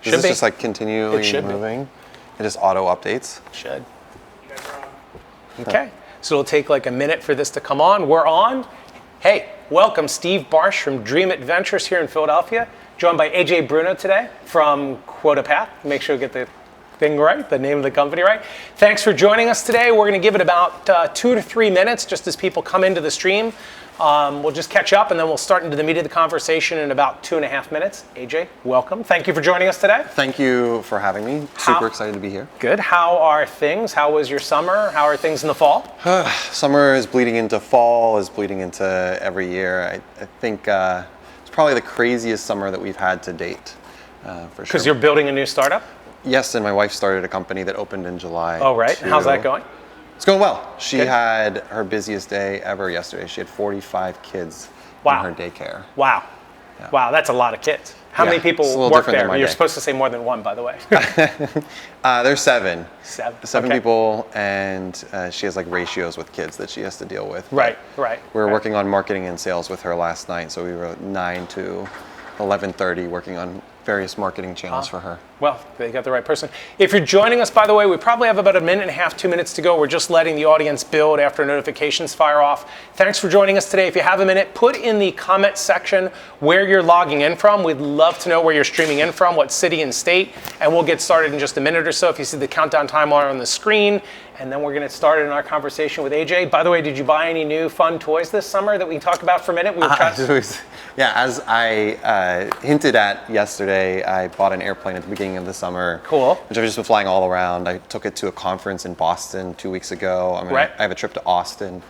Is this just like continually moving? It just auto updates? Should. Okay, so it'll take like a minute for this to come on. We're on. Hey, welcome Steve Barsh from Dreamit Ventures here in Philadelphia, joined by AJ Bruno today from QuotaPath. Make sure you get the thing right, the name of the company right. Thanks for joining us today. We're going to give it about 2 to 3 minutes just as people come into the stream. We'll just catch up and then we'll start into the meat of the conversation in about 2.5 minutes. AJ, welcome. Thank you for joining us today. Thank you for having me. Super excited to be here. Good. How are things? How was your summer? How are things in the fall? Summer is bleeding into fall, is bleeding into every year. I think it's probably the craziest summer that we've had to date, for sure. Because you're building a new startup? Yes, and my wife started a company that opened in July. Oh, right. How's that going? It's going well. She had her busiest day ever yesterday. She had 45 kids in her daycare. Wow. Yeah. Wow, that's a lot of kids. How many people work there? You're supposed to say more than one, by the way. There's 7. 7 people, and she has like ratios with kids that she has to deal with. Right. We were working on marketing and sales with her last night, so we were 9 to 11:30 working on various marketing channels for her. Well, they got the right person. If you're joining us, by the way, we probably have about 1.5 minutes, 2 minutes to go. We're just letting the audience build after notifications fire off. Thanks for joining us today. If you have a minute, put in the comment section where you're logging in from. We'd love to know where you're streaming in from, what city and state, and we'll get started in just a minute or so if you see the countdown timer on the screen. And then we're going to start in our conversation with AJ. By the way, did you buy any new fun toys this summer that we can talk about for a minute? Yeah, as I hinted at yesterday, I bought an airplane at the beginning of the summer. Cool. Which I've just been flying all around. I took it to a conference in Boston 2 weeks ago. I have a trip to Austin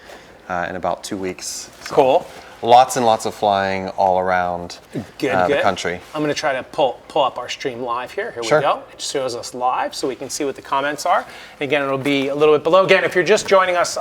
in about 2 weeks. So cool. Lots and lots of flying all around the country. I'm going to try to pull up our stream live here. Here we go. It shows us live so we can see what the comments are. And again, it'll be a little bit below. Again, if you're just joining us,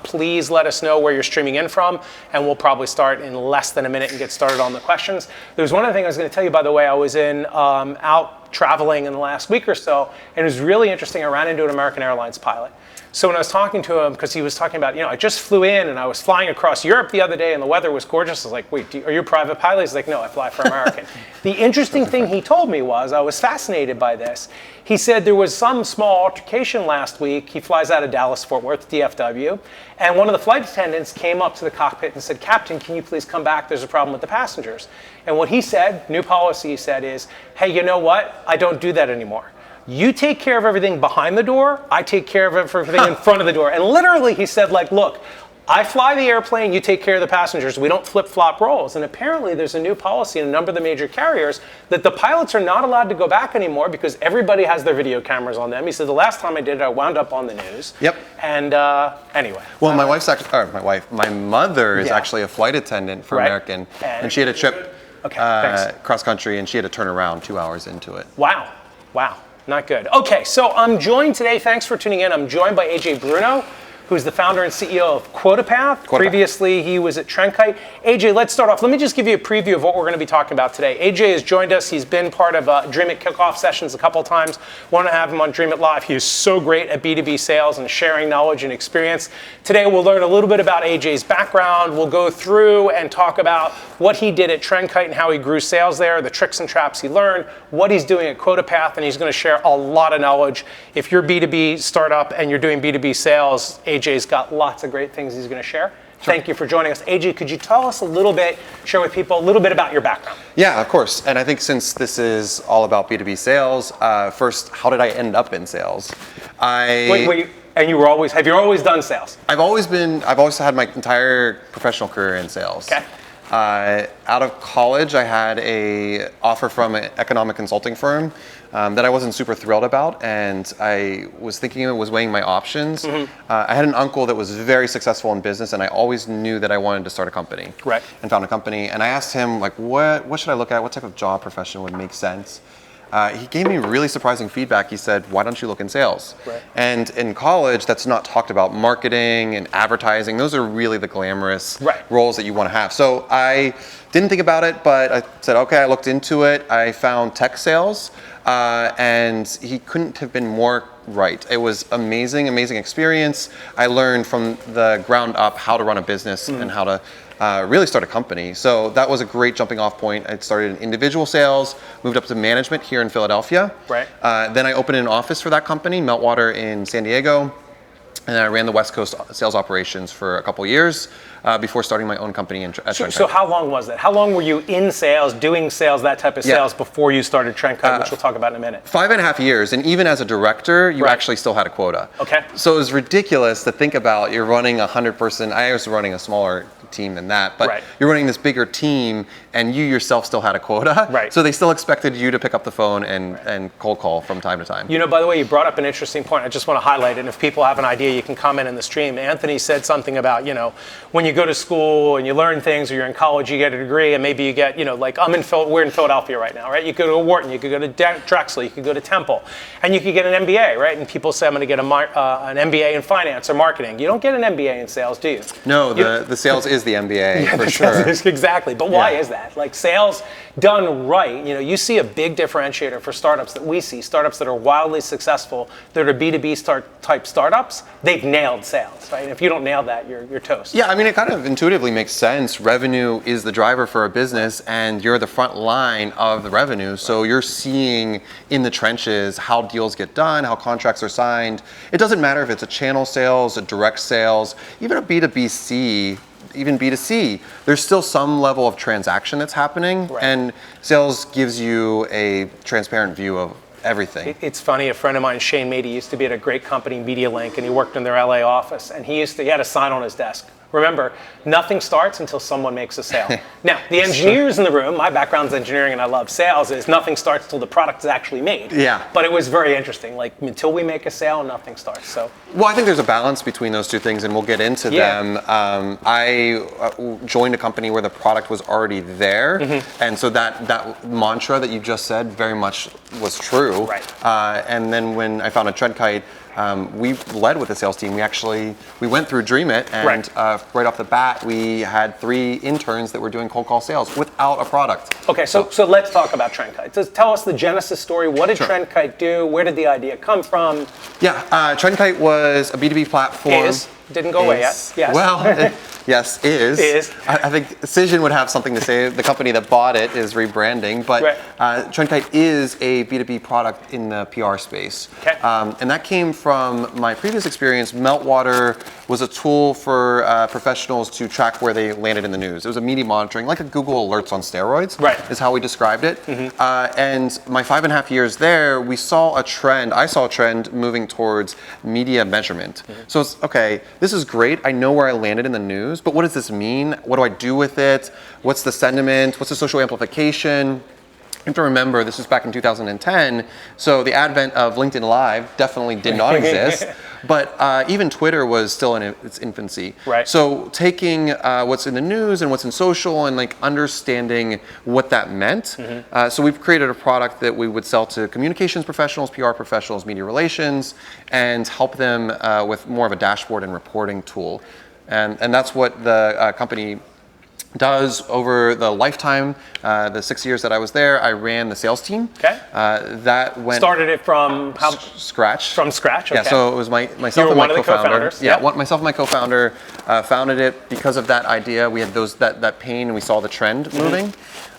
please let us know where you're streaming in from, and we'll probably start in less than a minute and get started on the questions. There's one other thing I was going to tell you, by the way. I was out traveling in the last week or so, and it was really interesting. I ran into an American Airlines pilot. So when I was talking to him, because he was talking about, I just flew in and I was flying across Europe the other day and the weather was gorgeous. I was like, wait, are you a private pilot? He's like, no, I fly for American. The interesting thing he told me was, I was fascinated by this. He said there was some small altercation last week. He flies out of Dallas, Fort Worth, DFW. And one of the flight attendants came up to the cockpit and said, Captain, can you please come back? There's a problem with the passengers. And what he said, new policy he said is, hey, you know what? I don't do that anymore. You take care of everything behind the door, I take care of everything in front of the door. And literally he said, like, look, I fly the airplane, you take care of the passengers. We don't flip-flop roles. And apparently there's a new policy in a number of the major carriers that the pilots are not allowed to go back anymore because everybody has their video cameras on them. He said, the last time I did it, I wound up on the news. Yep. And anyway. Well, my mother is actually a flight attendant for American. And she had a trip cross country and she had to turn around 2 hours into it. Wow. Not good. Okay, so I'm joined today, thanks for tuning in. I'm joined by AJ Bruno, who's the founder and CEO of QuotaPath. Previously, he was at TrendKite. AJ, let's start off. Let me just give you a preview of what we're going to be talking about today. AJ has joined us. He's been part of Dreamit kickoff sessions a couple of times. Want to have him on Dreamit Live. He is so great at B2B sales and sharing knowledge and experience. Today, we'll learn a little bit about AJ's background. We'll go through and talk about what he did at TrendKite and how he grew sales there, the tricks and traps he learned, what he's doing at QuotaPath, and he's going to share a lot of knowledge. If you're B2B startup and you're doing B2B sales, AJ's got lots of great things he's going to share. Sure. Thank you for joining us. AJ, could you tell us a little bit, share with people a little bit about your background? Yeah, of course. And I think since this is all about B2B sales, first, how did I end up in sales? Wait, and have you always done sales? I've always had my entire professional career in sales. Okay. Out of college, I had an offer from an economic consulting firm that I wasn't super thrilled about, and I was weighing my options. Mm-hmm. I had an uncle that was very successful in business, and I always knew that I wanted to start a company. Right. And found a company, and I asked him, like, what should I look at? What type of job profession would make sense? He gave me really surprising feedback. He said, why don't you look in sales? Right. And in college, that's not talked about. Marketing and advertising, those are really the glamorous roles that you want to have. So I didn't think about it, but I said, okay, I looked into it. I found tech sales, and he couldn't have been more right. It was amazing experience. I learned from the ground up how to run a business and how to really start a company. So that was a great jumping off point. I started in individual sales, moved up to management here in Philadelphia. Right. Then I opened an office for that company, Meltwater in San Diego. And I ran the West Coast sales operations for a couple years before starting my own company at TrendKite. So how long was that? How long were you in sales, doing sales, that type of sales, before you started TrendKite, which we'll talk about in a minute? 5.5 years. And even as a director, you actually still had a quota. Okay. So it was ridiculous to think about you're running a 100-person, I was running a smaller team than that, but you're running this bigger team and you yourself still had a quota. Right. So they still expected you to pick up the phone and cold call from time to time. You know, by the way, you brought up an interesting point. I just want to highlight it. And if people have an idea, you can comment in the stream. Anthony said something about, you know, when you go to school and you learn things, or you're in college, you get a degree, and maybe you get, you know, like we're in Philadelphia right now, right? You could go to Wharton, you could go to Drexel, you could go to Temple, and you could get an MBA, right? And people say, I'm going to get an MBA in finance or marketing. You don't get an MBA in sales, do you? No, the sales is the MBA for sure. Exactly. But why is that? Like, sales done right, you know, you see a big differentiator for startups that we see, startups that are wildly successful, that are B2B type startups, they've nailed sales, right? And if you don't nail that, you're toast. Yeah, I mean, it kind of intuitively makes sense. Revenue is the driver for a business, and you're the front line of the revenue. So you're seeing in the trenches how deals get done, how contracts are signed. It doesn't matter if it's a channel sales, a direct sales, even a B2B even B2C, there's still some level of transaction that's happening, and sales gives you a transparent view of everything. It's funny, a friend of mine, Shane Mady, used to be at a great company, MediaLink, and he worked in their LA office, and he had a sign on his desk. Remember, nothing starts until someone makes a sale. Now, the engineers in the room, my background's engineering and I love sales, is nothing starts until the product is actually made. Yeah. But it was very interesting. Like, until we make a sale, nothing starts. So. Well, I think there's a balance between those two things, and we'll get into them. I joined a company where the product was already there, and so that mantra that you just said very much was true. Right. And then when I founded TrendKite, we led with the sales team. We went through Dreamit, and right off the bat, we had 3 interns that were doing cold call sales without a product. Okay, so let's talk about TrendKite. So tell us the genesis story. What did TrendKite do? Where did the idea come from? Yeah, TrendKite was a B2B platform. Didn't go away yet. Yes. Well, yes, is. I think Cision would have something to say. The company that bought it is rebranding, but TrendKite is a B2B product in the PR space. Okay. And that came from my previous experience. Meltwater was a tool for professionals to track where they landed in the news. It was a media monitoring, like a Google Alerts on steroids, is how we described it. And my 5.5 years there, I saw a trend moving towards media measurement. So it's, okay, this is great. I know where I landed in the news, but what does this mean? What do I do with it? What's the sentiment? What's the social amplification? You have to remember, this was back in 2010, so the advent of LinkedIn Live definitely did not exist, but even Twitter was still in its infancy. Right. So taking what's in the news and what's in social and like understanding what that meant. So we've created a product that we would sell to communications professionals, PR professionals, media relations, and help them with more of a dashboard and reporting tool. And that's what the company does over the lifetime. The 6 years that I was there, I ran the sales team. Okay. Started it from scratch. From scratch. Okay. Yeah. So it was myself and my co-founder. Myself and my co-founder founded it because of that idea. We had that pain, and we saw the trend moving.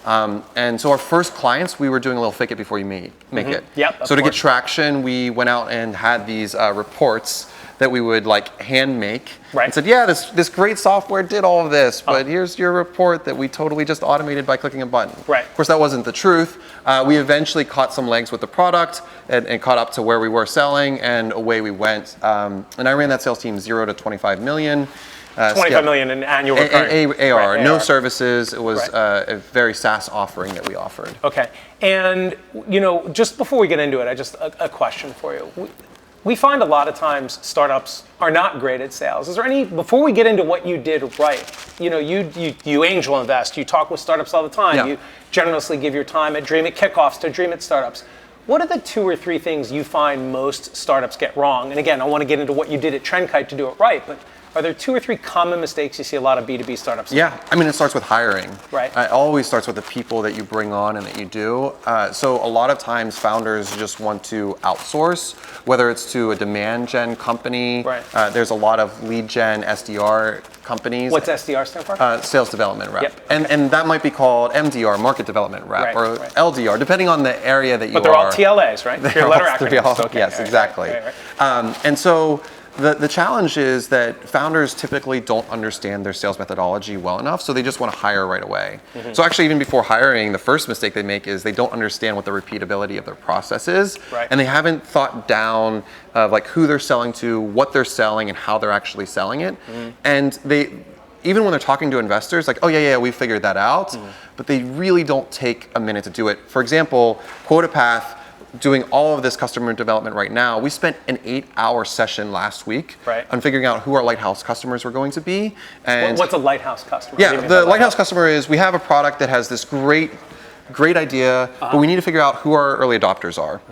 And so our first clients, we were doing a little fake it before you make it. Yep. So to get traction, we went out and had these reports that we would like hand make. And said, yeah, this great software did all of this, but here's your report that we totally just automated by clicking a button. Of course, that wasn't the truth. We eventually caught some legs with the product and caught up to where we were selling, and away we went. And I ran that sales team 0 to 25 million. 25 million in annual recurring. AR, no services. It was a very SaaS offering that we offered. Okay, and you know, just before we get into it, a question for you. We find a lot of times startups are not great at sales. Is there any, before we get into what you did right, you know, you angel invest, you talk with startups all the time, you generously give your time at Dreamit kickoffs to Dreamit startups. What are the 2 or 3 things you find most startups get wrong? And again, I want to get into what you did at TrendKite to do it right, but Are there 2 or 3 common mistakes you see a lot of B2B startups make? Yeah, I mean, it starts with hiring. Right. It always starts with the people that you bring on and that you do. So a lot of times founders just want to outsource, whether it's to a demand gen company. Right. There's a lot of lead gen SDR companies. What's SDR stand for? Sales development rep. Yep, okay. And that might be called MDR, market development rep, or LDR, depending on the area that you are. But they're all TLAs, right? They're letter acronyms. Okay, yes, exactly. Right. And so the challenge is that founders typically don't understand their sales methodology well enough, so they just want to hire right away. So actually, even before hiring, the first mistake they make is they don't understand what the repeatability of their process is, and they haven't thought down like who they're selling to, what they're selling, and how they're actually selling it. And even when they're talking to investors, like, oh yeah, we figured that out, but they really don't take a minute to do it. For example, QuotaPath, doing all of this customer development right now, we spent an 8-hour session last week on figuring out who our lighthouse customers were going to be. And what's a lighthouse customer? Yeah, the lighthouse customer is, we have a product that has this great idea, but we need to figure out who our early adopters are.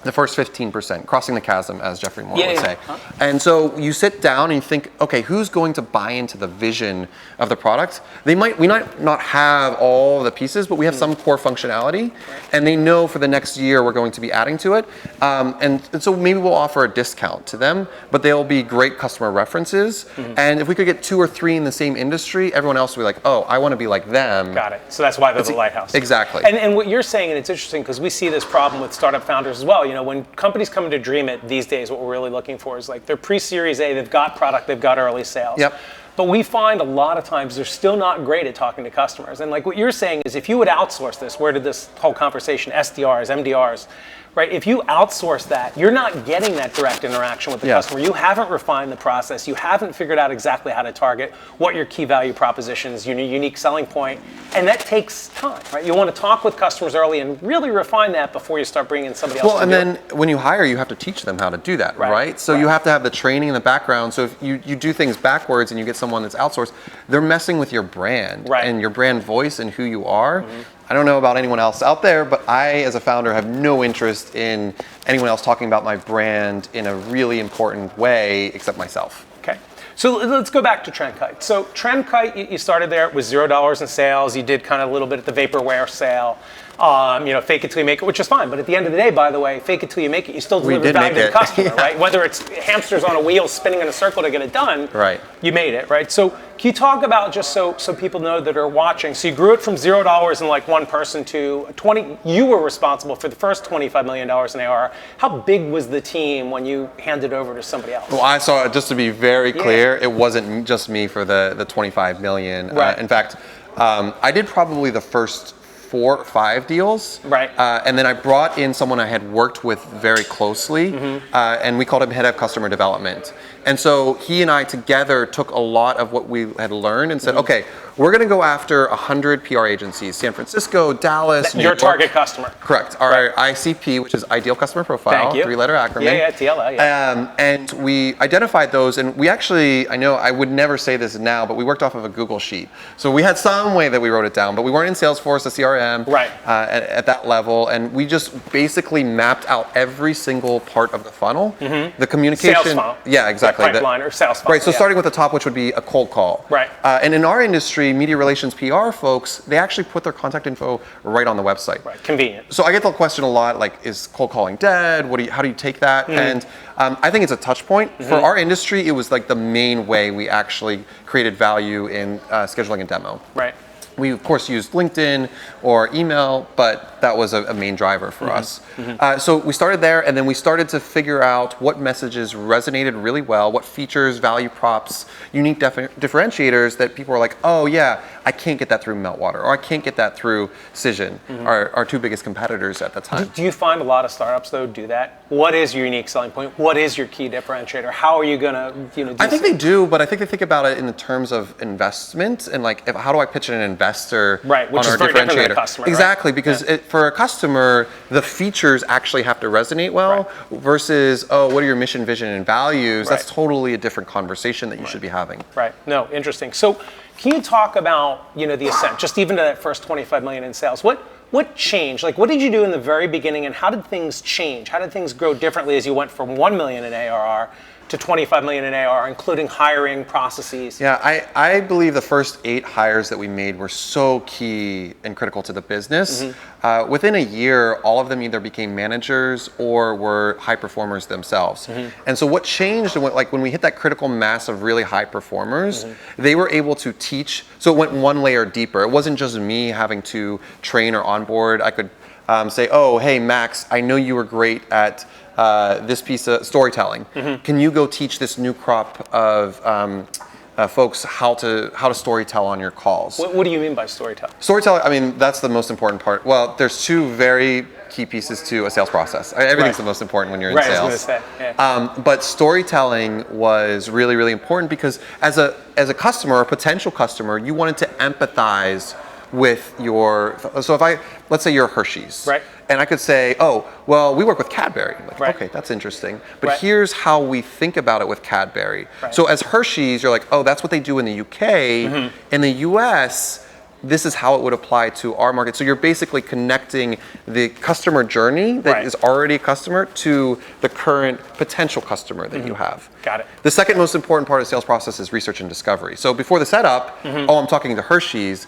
The first 15%, crossing the chasm, as Jeffrey Moore would say. And so you sit down and you think, okay, who's going to buy into the vision of the product? We might not have all the pieces, but we have some core functionality, and they know for the next year we're going to be adding to it. And so maybe we'll offer a discount to them, but they'll be great customer references. And if we could get 2 or 3 in the same industry, everyone else will be like, oh, I want to be like them. Got it. So that's why they're the lighthouse. Exactly. And what you're saying, and it's interesting because we see this problem with startup founders as well. You know, when companies come into Dreamit these days, what we're really looking for is like they're pre-Series A, they've got product, they've got early sales. But we find a lot of times they're still not great at talking to customers. And like what you're saying is, if you would outsource this, where did this whole conversation, SDRs, MDRs, right? If you outsource that, you're not getting that direct interaction with the customer. You haven't refined the process. You haven't figured out exactly how to target, what your key value proposition is, your unique selling point. And that takes time, right? You want to talk with customers early and really refine that before you start bringing in somebody else. Well, and then when you hire, you have to teach them how to do that, right? So you have to have the training and the background. So if you do things backwards and you get someone that's outsourced, they're messing with your brand and your brand voice and who you are. I don't know about anyone else out there, but I, as a founder, have no interest in anyone else talking about my brand in a really important way except myself. Okay. So let's go back to TrendKite. So TrendKite, you started there with $0 in sales. You did kind of a little bit at the vaporware sale. Fake it till you make it, which is fine. But at the end of the day, by the way, fake it till you make it, you still deliver value to the customer, right? Whether it's hamsters on a wheel spinning in a circle to get it done, you made it, right? So can you talk about, just so people know that are watching, so you grew it from $0 in like one person to 20, you were responsible for the first $25 million in ARR. How big was the team when you handed over to somebody else? Well, I saw it, just to be very clear, it wasn't just me for the 25 million. In fact, I did probably the first 4 or 5 deals. And then I brought in someone I had worked with very closely, and we called him head of customer development. And so he and I together took a lot of what we had learned and said, okay, we're going to go after 100 PR agencies, San Francisco, Dallas, New York. Your target customer. Correct. Our ICP, which is Ideal Customer Profile, 3-letter acronym. TLA. And we identified those, and we actually, I know I would never say this now, but we worked off of a Google Sheet. So we had some way that we wrote it down, but we weren't in Salesforce, a CRM, at that level, and we just basically mapped out every single part of the funnel. The communication. Sales funnel. Yeah, exactly. Pipeline or sales funnel. Right, so starting with the top, which would be a cold call. And in our industry, media relations PR folks, they actually put their contact info right on the website. Convenient. So I get the question a lot, like, is cold calling dead? How do you take that? And I think it's a touch point. For our industry, it was like the main way we actually created value in scheduling a demo. We, of course, used LinkedIn or email, but that was a main driver for us. So we started there, and then we started to figure out what messages resonated really well, what features, value props, unique differentiators that people were like, oh yeah, I can't get that through Meltwater, or I can't get that through Cision, our 2 biggest competitors at the time. Do you find a lot of startups, though, do that? What is your unique selling point? What is your key differentiator? How are you going to, do I think they do, but I think they think about it in the terms of investment and like, how do I pitch an investor which on is our very different than a differentiator? customer, Exactly, because for a customer, the features actually have to resonate well versus, oh, what are your mission, vision, and values? That's totally a different conversation that you should be having. No, interesting. So can you talk about, the ascent, just even to that first 25 million in sales? What changed? Like, what did you do in the very beginning, and how did things change? How did things grow differently as you went from 1 million in ARR to 25 million in AR, including hiring processes? Yeah, I believe the first 8 hires that we made were so key and critical to the business. Within a year, all of them either became managers or were high performers themselves. And so what changed, when we hit that critical mass of really high performers, they were able to teach. So it went one layer deeper. It wasn't just me having to train or onboard. I could say, oh, hey, Max, I know you were great at this piece of storytelling. Can you go teach this new crop of folks how to storytell on your calls? What do you mean by storytelling? Storytelling, I mean, that's the most important part. Well, there's 2 very key pieces to a sales process. Everything's the most important when you're in sales. I was going to say, yeah. But storytelling was really, really important because as a customer, a potential customer, you wanted to empathize with so if let's say you're Hershey's, right? And I could say, oh, well, we work with Cadbury. Like, okay, that's interesting. But here's how we think about it with Cadbury. So as Hershey's, you're like, oh, that's what they do in the UK. In the US, this is how it would apply to our market. So you're basically connecting the customer journey that is already a customer to the current potential customer that you have. Got it. The second most important part of the sales process is research and discovery. So before the setup, oh, I'm talking to Hershey's.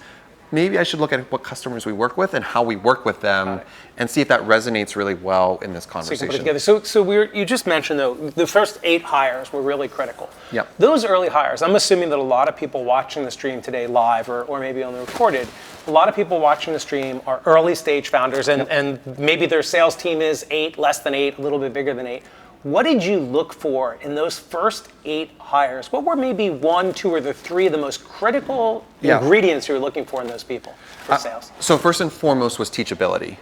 Maybe I should look at what customers we work with and how we work with them and see if that resonates really well in this conversation. So you just mentioned, though, the first 8 hires were really critical. Yep. Those early hires, I'm assuming that a lot of people watching the stream today live or maybe on the recorded, a lot of people watching the stream are early stage founders and maybe their sales team is 8, less than 8, a little bit bigger than 8. What did you look for in those first 8 hires? What were maybe 1, 2, or the 3 of the most critical ingredients you were looking for in those people for sales? So first and foremost was teachability.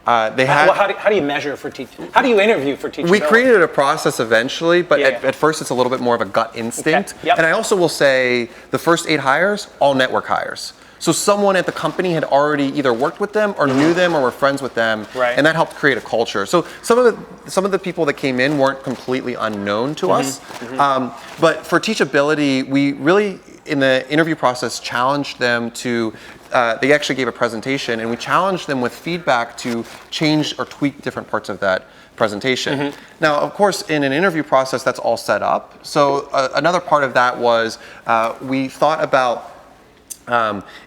How do you measure for teachability? How do you interview for teachability? We created a process eventually, but at first it's a little bit more of a gut instinct. Okay. Yep. And I also will say the first 8 hires, all network hires. So someone at the company had already either worked with them or knew them or were friends with them, and that helped create a culture. So some of the people that came in weren't completely unknown to us, but for teachability, we really in the interview process challenged them to. They actually gave a presentation, and we challenged them with feedback to change or tweak different parts of that presentation. Now, of course, in an interview process, that's all set up. So another part of that was we thought about.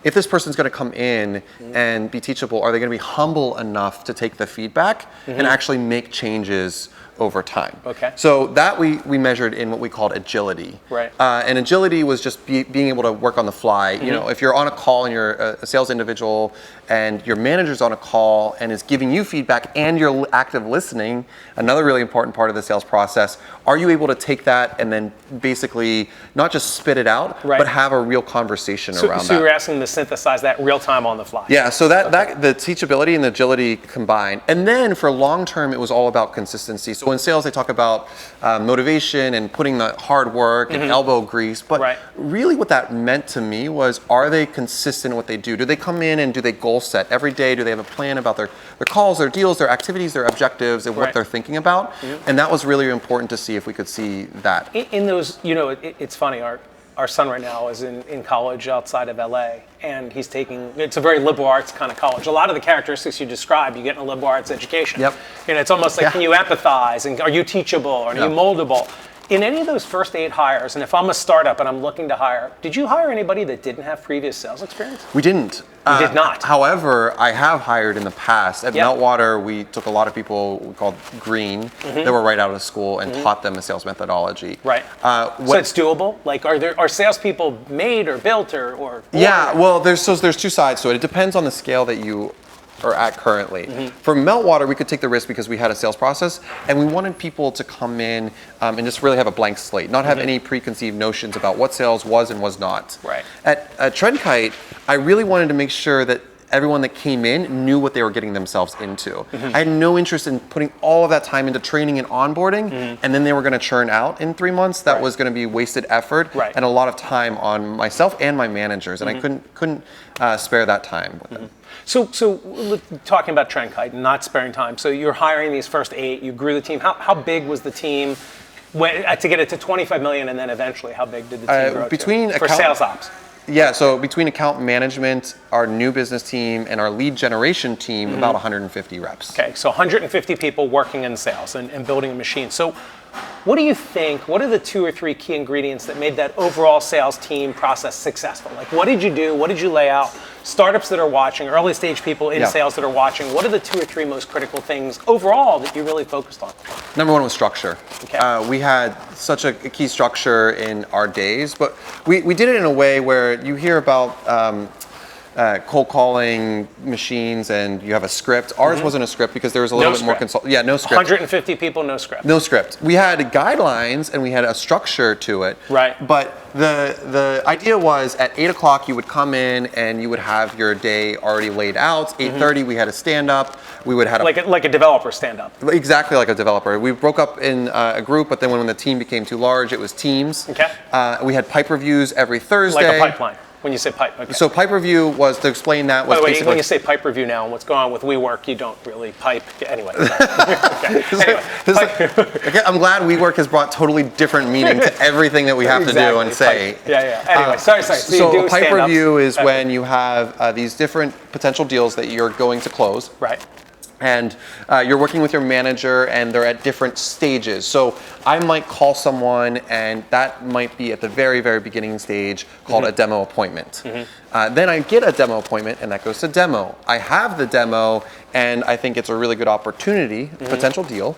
If this person's going to come in and be teachable, are they going to be humble enough to take the feedback and actually make changes over time? Okay. So that we measured in what we called agility. Right. And agility was just being able to work on the fly. You know, if you're on a call and you're a sales individual and your manager's on a call and is giving you feedback and you're active listening, another really important part of the sales process, are you able to take that and then basically not just spit it out, but have a real conversation around that? So you're asking them to synthesize that real time on the fly. Yeah, so that the teachability and the agility combined. And then for long term, it was all about consistency. So in sales, they talk about motivation and putting the hard work and elbow grease. But really what that meant to me was, are they consistent in what they do? Do they come in and do they goal set every day? Do they have a plan about their calls, their deals, their activities, their objectives, and what they're thinking about? And that was really important to see if we could see that. In those, you know, it's funny, our son right now is in college outside of LA, and he's taking, it's a very liberal arts kind of college. A lot of the characteristics you describe, you get in a liberal arts education. Yep. You know, it's almost like, can you empathize, and are you teachable, or are you moldable? In any of those first 8 hires, and if I'm a startup and I'm looking to hire, did you hire anybody that didn't have previous sales experience? We didn't. You did not. However, I have hired in the past. At Meltwater, we took a lot of people we called green that were right out of school and taught them a sales methodology. Right. So it's doable? Like, are salespeople made or built or Yeah, well, there's 2 sides to it. It depends on the scale that you are at currently. For Meltwater, we could take the risk because we had a sales process and we wanted people to come in and just really have a blank slate, not have any preconceived notions about what sales was and was not. Right. At TrendKite, I really wanted to make sure that everyone that came in knew what they were getting themselves into. I had no interest in putting all of that time into training and onboarding, and then they were going to churn out in 3 months. That was going to be wasted effort and a lot of time on myself and my managers, and I couldn't spare that time with them. So talking about TrendKite, not sparing time. So you're hiring these first 8. You grew the team. How big was the team to get it to 25 million, and then eventually, how big did the team grow for sales ops? Yeah, so between account management, our new business team, and our lead generation team, about 150 reps. Okay, so 150 people working in sales and building a machine. So What do you think, what are the 2 or 3 key ingredients that made that overall sales team process successful? Like, what did you do? What did you lay out? Startups that are watching, early stage people in sales that are watching, what are the 2 or 3 most critical things overall that you really focused on? Number 1 was structure. Okay. We had such a key structure in our days, but we did it in a way where you hear about cold calling machines and you have a script. Ours wasn't a script because there was a little bit more no script. 150 people, no script. No script. We had guidelines and we had a structure to it. Right. But the idea was at 8 o'clock you would come in and you would have your day already laid out. 8:30 we had a stand up. We would have like a developer stand up. Exactly like a developer. We broke up in a group, but then when the team became too large, it was teams. Okay. We had pipe reviews every Thursday. Like a pipeline. When you say pipe, okay. So pipe review was, to explain that, was by the way, basically... when you say pipe review now and what's going on with WeWork, you don't really pipe. Anyway. Okay. Okay, I'm glad WeWork has brought totally different meaning to everything that we have to do and say. Pipe. Yeah. Anyway, sorry. So a pipe review is when you have these different potential deals that you're going to close. Right. And you're working with your manager and they're at different stages. So I might call someone and that might be at the very, very beginning stage called a demo appointment. Then I get a demo appointment and that goes to demo. I have the demo and I think it's a really good opportunity, potential deal.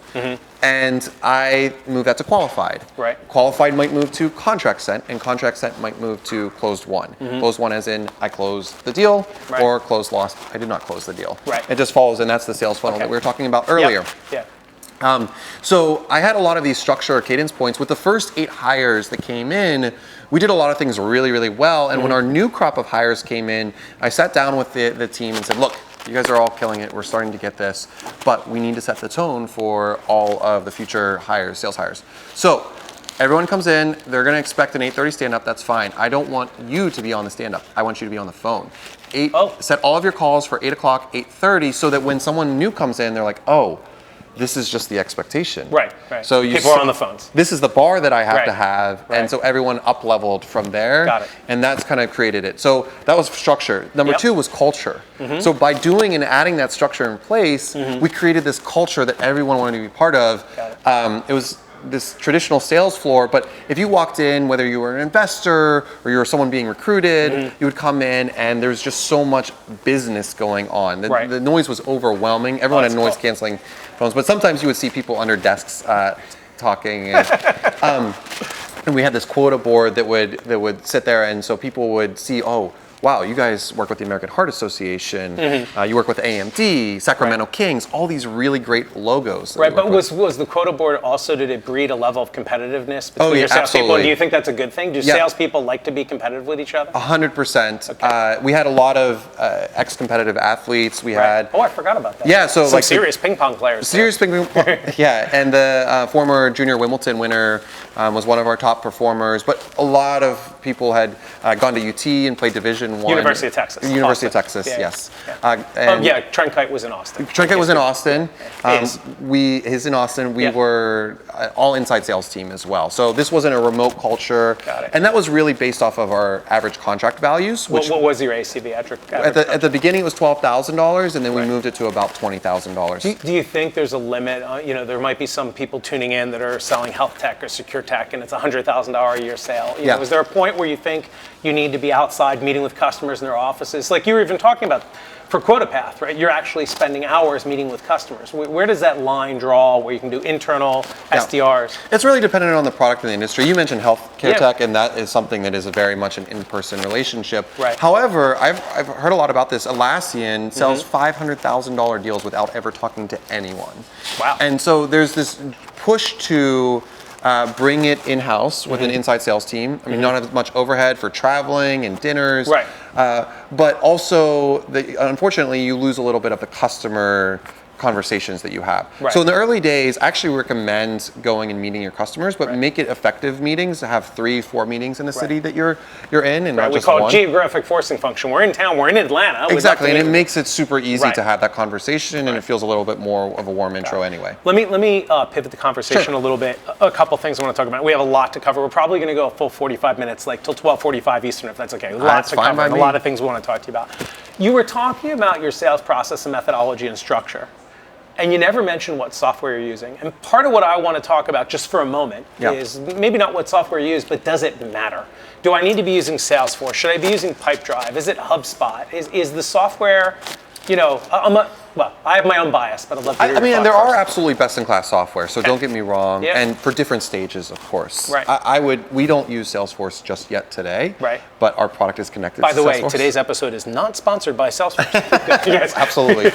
And I move that to qualified. Right. Qualified might move to contract sent, and contract sent might move to closed won. Closed won as in I closed the deal, or closed lost, I did not close the deal. Right. It just follows, and that's the sales funnel that we were talking about earlier. Yeah. So I had a lot of these structure or cadence points. With the first 8 hires that came in, we did a lot of things really, really well. And when our new crop of hires came in, I sat down with the team and said, look, you guys are all killing it. We're starting to get this, but we need to set the tone for all of the future hires, sales hires. So everyone comes in, they're going to expect an 8:30 stand-up. That's fine. I don't want you to be on the stand-up. I want you to be on the phone. Set all of your calls for 8 o'clock, 8:30, so that when someone new comes in, they're like, oh, this is just the expectation. Right. So people are on the phones. This is the bar that I have to have, and so everyone up-leveled from there. Got it. And that's kind of created it. So that was structure. Number 2 was culture. So by doing and adding that structure in place, we created this culture that everyone wanted to be part of. It was this traditional sales floor, but if you walked in, whether you were an investor or you were someone being recruited, you would come in and there's just so much business going on. The noise was overwhelming. Everyone had noise canceling phones, but sometimes you would see people under desks talking. And we had this quota board that would sit there, and so people would see, oh, wow, you guys work with the American Heart Association, you work with AMD, Sacramento Kings, all these really great logos. Right, but was the quota board also, did it breed a level of competitiveness between your salespeople? Do you think that's a good thing? Do salespeople like to be competitive with each other? 100%. We had a lot of ex-competitive athletes. We had... Oh, I forgot about that. Yeah, so some serious ping pong players. Serious ping pong, yeah, and the former junior Wimbledon winner was one of our top performers, but a lot of people had gone to UT and played Division I. University of Texas. University of Texas, yes. Trankite was in Austin. Trankite was in Austin. He's in Austin. We were all inside sales team as well. So this wasn't a remote culture. Got it. And that was really based off of our average contract values. Which what was your ACV? At the beginning it was $12,000, and then we moved it to about $20,000. Do you think there's a limit? There might be some people tuning in that are selling health tech or secure tech, and it's a $100,000 a year sale. Is there a point where you think you need to be outside meeting with customers in their offices? Like you were even talking about for QuotaPath, right? You're actually spending hours meeting with customers. Where does that line draw where you can do internal SDRs? It's really dependent on the product and the industry. You mentioned healthcare tech, and that is something that is very much an in-person relationship. Right. However, I've heard a lot about this. Atlassian sells $500,000 deals without ever talking to anyone. Wow. And so there's this push to bring it in-house with an inside sales team. I mean, not as much overhead for traveling and dinners. Right. But also, unfortunately, you lose a little bit of the customer conversations that you have. Right. So in the early days, I actually recommend going and meeting your customers, but make it effective meetings. Have 3-4 meetings in the city that you're in, and not we just call one. it geographic forcing function. We're in town. We're in Atlanta. Exactly, and it makes it super easy to have that conversation, and it feels a little bit more of a warm intro anyway. Let me pivot the conversation a little bit. A couple things I want to talk about. We have a lot to cover. We're probably going to go a full 45 minutes, like till 12:45 Eastern, if that's okay. Lots to cover. A lot of things we want to talk to you about. You were talking about your sales process and methodology and structure. And you never mention what software you're using. And part of what I want to talk about just for a moment is maybe not what software you use, but does it matter? Do I need to be using Salesforce? Should I be using Pipedrive? Is it HubSpot? Is the software, I have my own bias, but I'd love to hear your thoughts there are first. absolutely best-in-class software, so don't get me wrong, and for different stages, of course. Right. We don't use Salesforce just yet today, right, but our product is connected By to the way, Salesforce. today's episode is not sponsored by Salesforce. Yes, absolutely.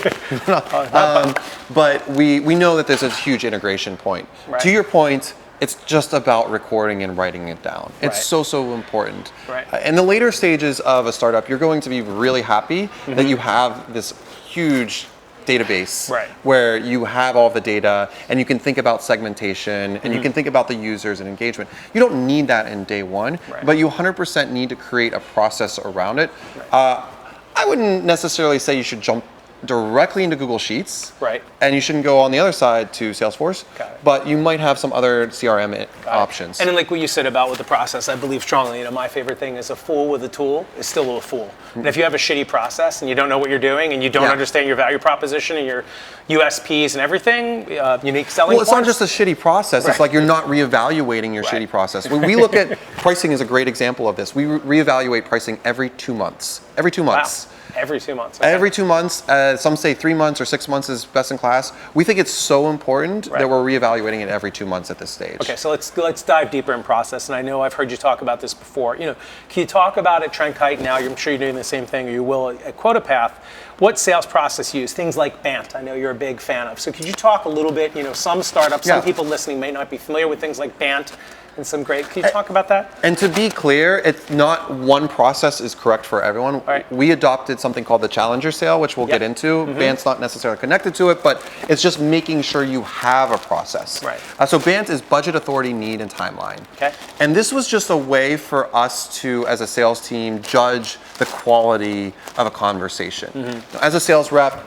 But we know that there's a huge integration point. Right. To your point, it's just about recording and writing it down. It's Right. so important. Right. In the later stages of a startup, you're going to be really happy that you have this huge database where you have all the data and you can think about segmentation and you can think about the users and engagement. You don't need that in day one, but you 100% need to create a process around it. I wouldn't necessarily say you should jump directly into Google Sheets, and you shouldn't go on the other side to Salesforce, but you might have some other CRM options. And then like what you said about with the process, I believe strongly, my favorite thing is a fool with a tool is still a fool. And if you have a shitty process and you don't know what you're doing and you don't understand your value proposition and your USPs and everything, unique selling points. Well, it's not just a shitty process, it's like you're not reevaluating your shitty process. When we look at pricing is a great example of this. We reevaluate pricing every 2 months. Every 2 months. Wow. Every 2 months. Okay. Every 2 months. Some say 3 months or 6 months is best in class. We think it's so important that we're reevaluating it every 2 months at this stage. Okay, so let's dive deeper in process. And I know I've heard you talk about this before. Can you talk about at TrendKite now? I'm sure you're doing the same thing, or you will at QuotaPath. What sales process you use? Things like BANT, I know you're a big fan of. So could you talk a little bit? Some startups, some people listening may not be familiar with things like BANT. And some great, can you talk about that? And to be clear, it's not one process is correct for everyone. We adopted something called the Challenger Sale, which we'll get into. BANT's not necessarily connected to it, but it's just making sure you have a process. So BANT is budget, authority, need, and timeline. Okay. And this was just a way for us to, as a sales team, judge the quality of a conversation. As a sales rep,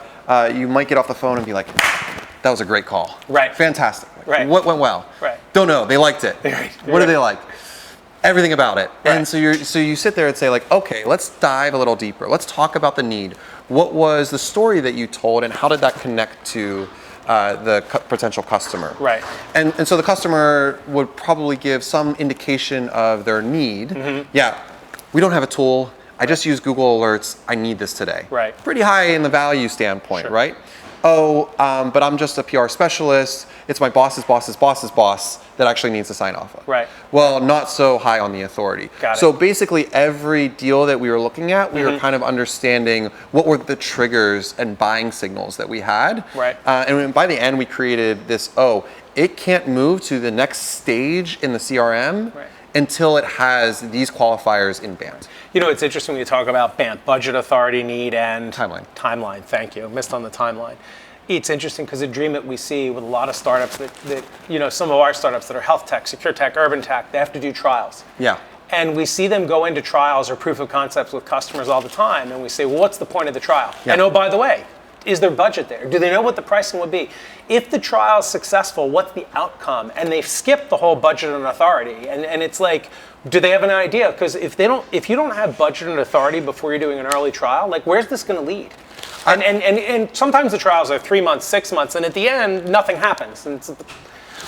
you might get off the phone and be like, that was a great call. Fantastic. What went well? Don't know. They liked it. What do they like? Everything about it. And so you sit there and say like, okay, let's dive a little deeper. Let's talk about the need. What was the story that you told, and how did that connect to the potential customer? And so the customer would probably give some indication of their need. Yeah, we don't have a tool. I just use Google Alerts. I need this today. Pretty high in the value standpoint, right? But I'm just a PR specialist. It's my boss's boss's boss's boss that actually needs to sign off on. Well, not so high on the authority. So basically every deal that we were looking at, we were kind of understanding what were the triggers and buying signals that we had. And by the end, we created this, it can't move to the next stage in the CRM until it has these qualifiers in BANT. It's interesting when you talk about BANT, budget, authority, need, and timeline. Thank you. Missed on the timeline. It's interesting because at Dreamit we see with a lot of startups that some of our startups that are health tech, secure tech, urban tech, they have to do trials. And we see them go into trials or proof of concepts with customers all the time, and we say, well, what's the point of the trial? And by the way, is there budget there? Do they know what the pricing would be? If the trial is successful, what's the outcome? And they've skipped the whole budget and authority. And it's like, do they have an idea? Because if you don't have budget and authority before you're doing an early trial, like where's this going to lead? And sometimes the trials are 3 months, 6 months, and at the end, nothing happens. And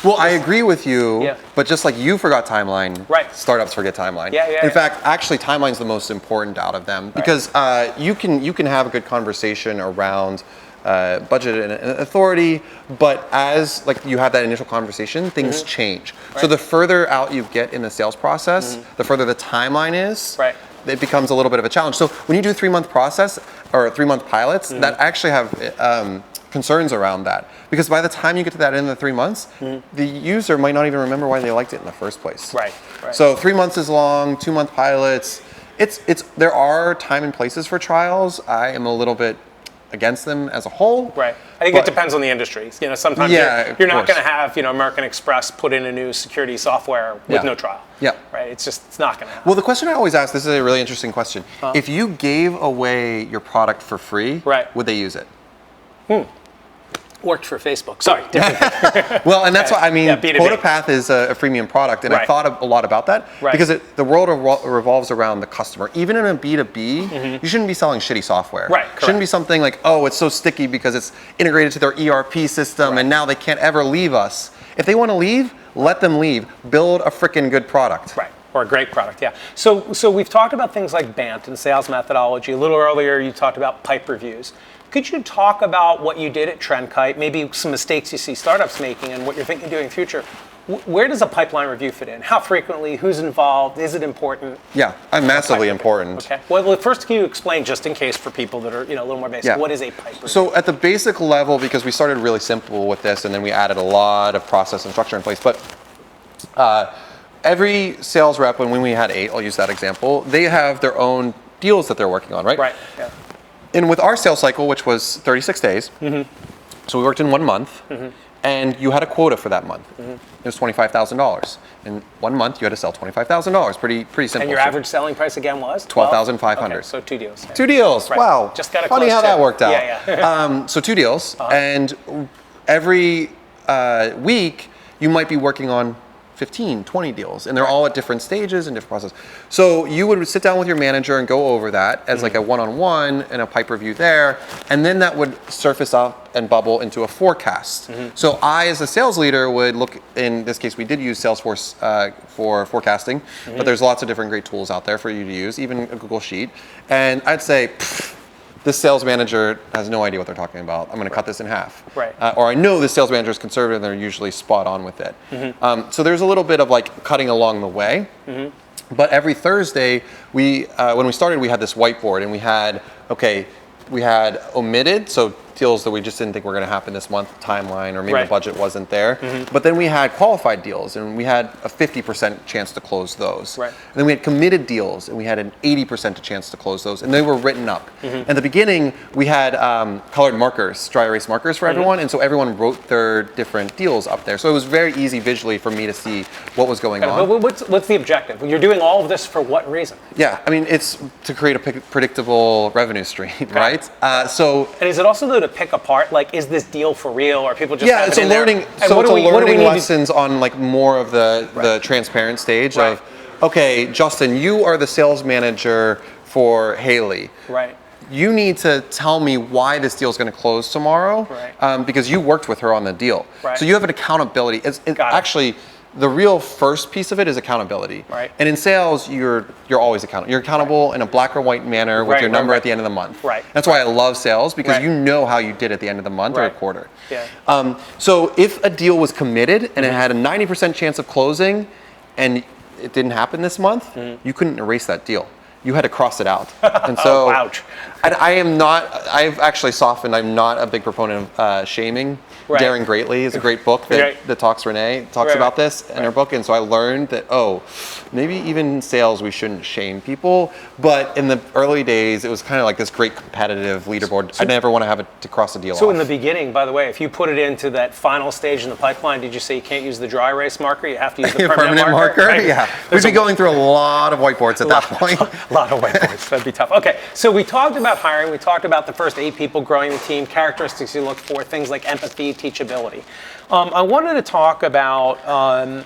well, I agree with you, but just like you forgot timeline, startups forget timeline. In fact, actually, timeline's the most important out of them because you can have a good conversation around budget and authority, but as like you have that initial conversation, things change. So the further out you get in the sales process, the further the timeline is. It becomes a little bit of a challenge. So when you do 3 month process or 3 month pilots, that actually have concerns around that, because by the time you get to that end of the 3 months, the user might not even remember why they liked it in the first place. So 3 months is long. 2 month pilots. There are time and places for trials. I am a little bit against them as a whole. I think it depends on the industry. Sometimes you're not going to have American Express put in a new security software with no trial. It's not going to happen. Well, the question I always ask, this is a really interesting question. If you gave away your product for free, would they use it? Worked for Facebook. Sorry, different. Well, and that's why, I mean, B2B. QuotaPath is a freemium product, and I thought a lot about that because the world revolves around the customer. Even in a B2B, you shouldn't be selling shitty software. Right, It shouldn't be something like, oh, it's so sticky because it's integrated to their ERP system, and now they can't ever leave us. If they want to leave, let them leave. Build a freaking good product. Right. Or a great product, yeah. So we've talked about things like BANT and sales methodology. A little earlier, you talked about pipe reviews. Could you talk about what you did at TrendKite, maybe some mistakes you see startups making and what you're thinking of doing in the future? Where does a pipeline review fit in? How frequently? Who's involved? Is it important? Yeah, massively important. Okay. Well, first, can you explain, just in case for people that are a little more basic, what is a pipe review? So at the basic level, because we started really simple with this, and then we added a lot of process and structure in place, but every sales rep, when we had 8, I'll use that example, they have their own deals that they're working on, right? Right, yeah. And with our sales cycle, which was 36 days, so we worked in 1 month, and you had a quota for that month. It was $25,000. In 1 month, you had to sell $25,000. Pretty simple. And your average selling price again was? $12,500. Okay, so 2 deals. 2 deals. Right. Wow. Just got funny how that worked out. Yeah. So 2 deals, and every week you might be working on 15, 20 deals, and they're all at different stages and different processes. So you would sit down with your manager and go over that as like a one-on-one and a pipe review there, and then that would surface up and bubble into a forecast. So I, as a sales leader, would look, in this case we did use Salesforce for forecasting, but there's lots of different great tools out there for you to use, even a Google Sheet, and I'd say, this sales manager has no idea what they're talking about. I'm going to cut this in half. Right. Or I know this sales manager is conservative and they're usually spot on with it. So there's a little bit of like cutting along the way. But every Thursday, when we started, we had this whiteboard and we had omitted, so deals that we just didn't think were going to happen this month, timeline, or maybe the budget wasn't there. But then we had qualified deals, and we had a 50% chance to close those. Right. And then we had committed deals, and we had an 80% chance to close those, and they were written up. At the beginning, we had colored markers, dry erase markers for everyone, and so everyone wrote their different deals up there. So it was very easy visually for me to see what was going on. But what's the objective? You're doing all of this for what reason? Yeah, I mean, it's to create a predictable revenue stream, right? And is it also though to pick apart, like, is this deal for real, or people just it's a learning. So it's a learning lessons on like more of the transparent stage of, okay, Justin, you are the sales manager for Haley. Right. You need to tell me why this deal is going to close tomorrow, because you worked with her on the deal. Right. So you have an accountability. Actually, the real first piece of it is accountability. Right. And in sales, you're always accountable. You're accountable in a black or white manner with your number at the end of the month. Right. That's why I love sales, because you know how you did at the end of the month or a quarter. Yeah. So if a deal was committed and it had a 90% chance of closing and it didn't happen this month, you couldn't erase that deal. You had to cross it out. And so ouch. And I've actually softened. I'm not a big proponent of shaming. Daring Greatly is a great book that Renee talks about this in her book. And so I learned that, maybe even in sales we shouldn't shame people. But in the early days, it was kind of like this great competitive leaderboard. I never want to have it to cross a deal off. So in the beginning, by the way, if you put it into that final stage in the pipeline, did you say you can't use the dry erase marker? You have to use the permanent marker? Right? Yeah. We'd be going through a lot of whiteboards at that point. A lot of whiteboards. That'd be tough. Okay, so we talked about hiring. We talked about the first 8 people growing the team, characteristics you look for, things like empathy, teachability. I wanted to talk about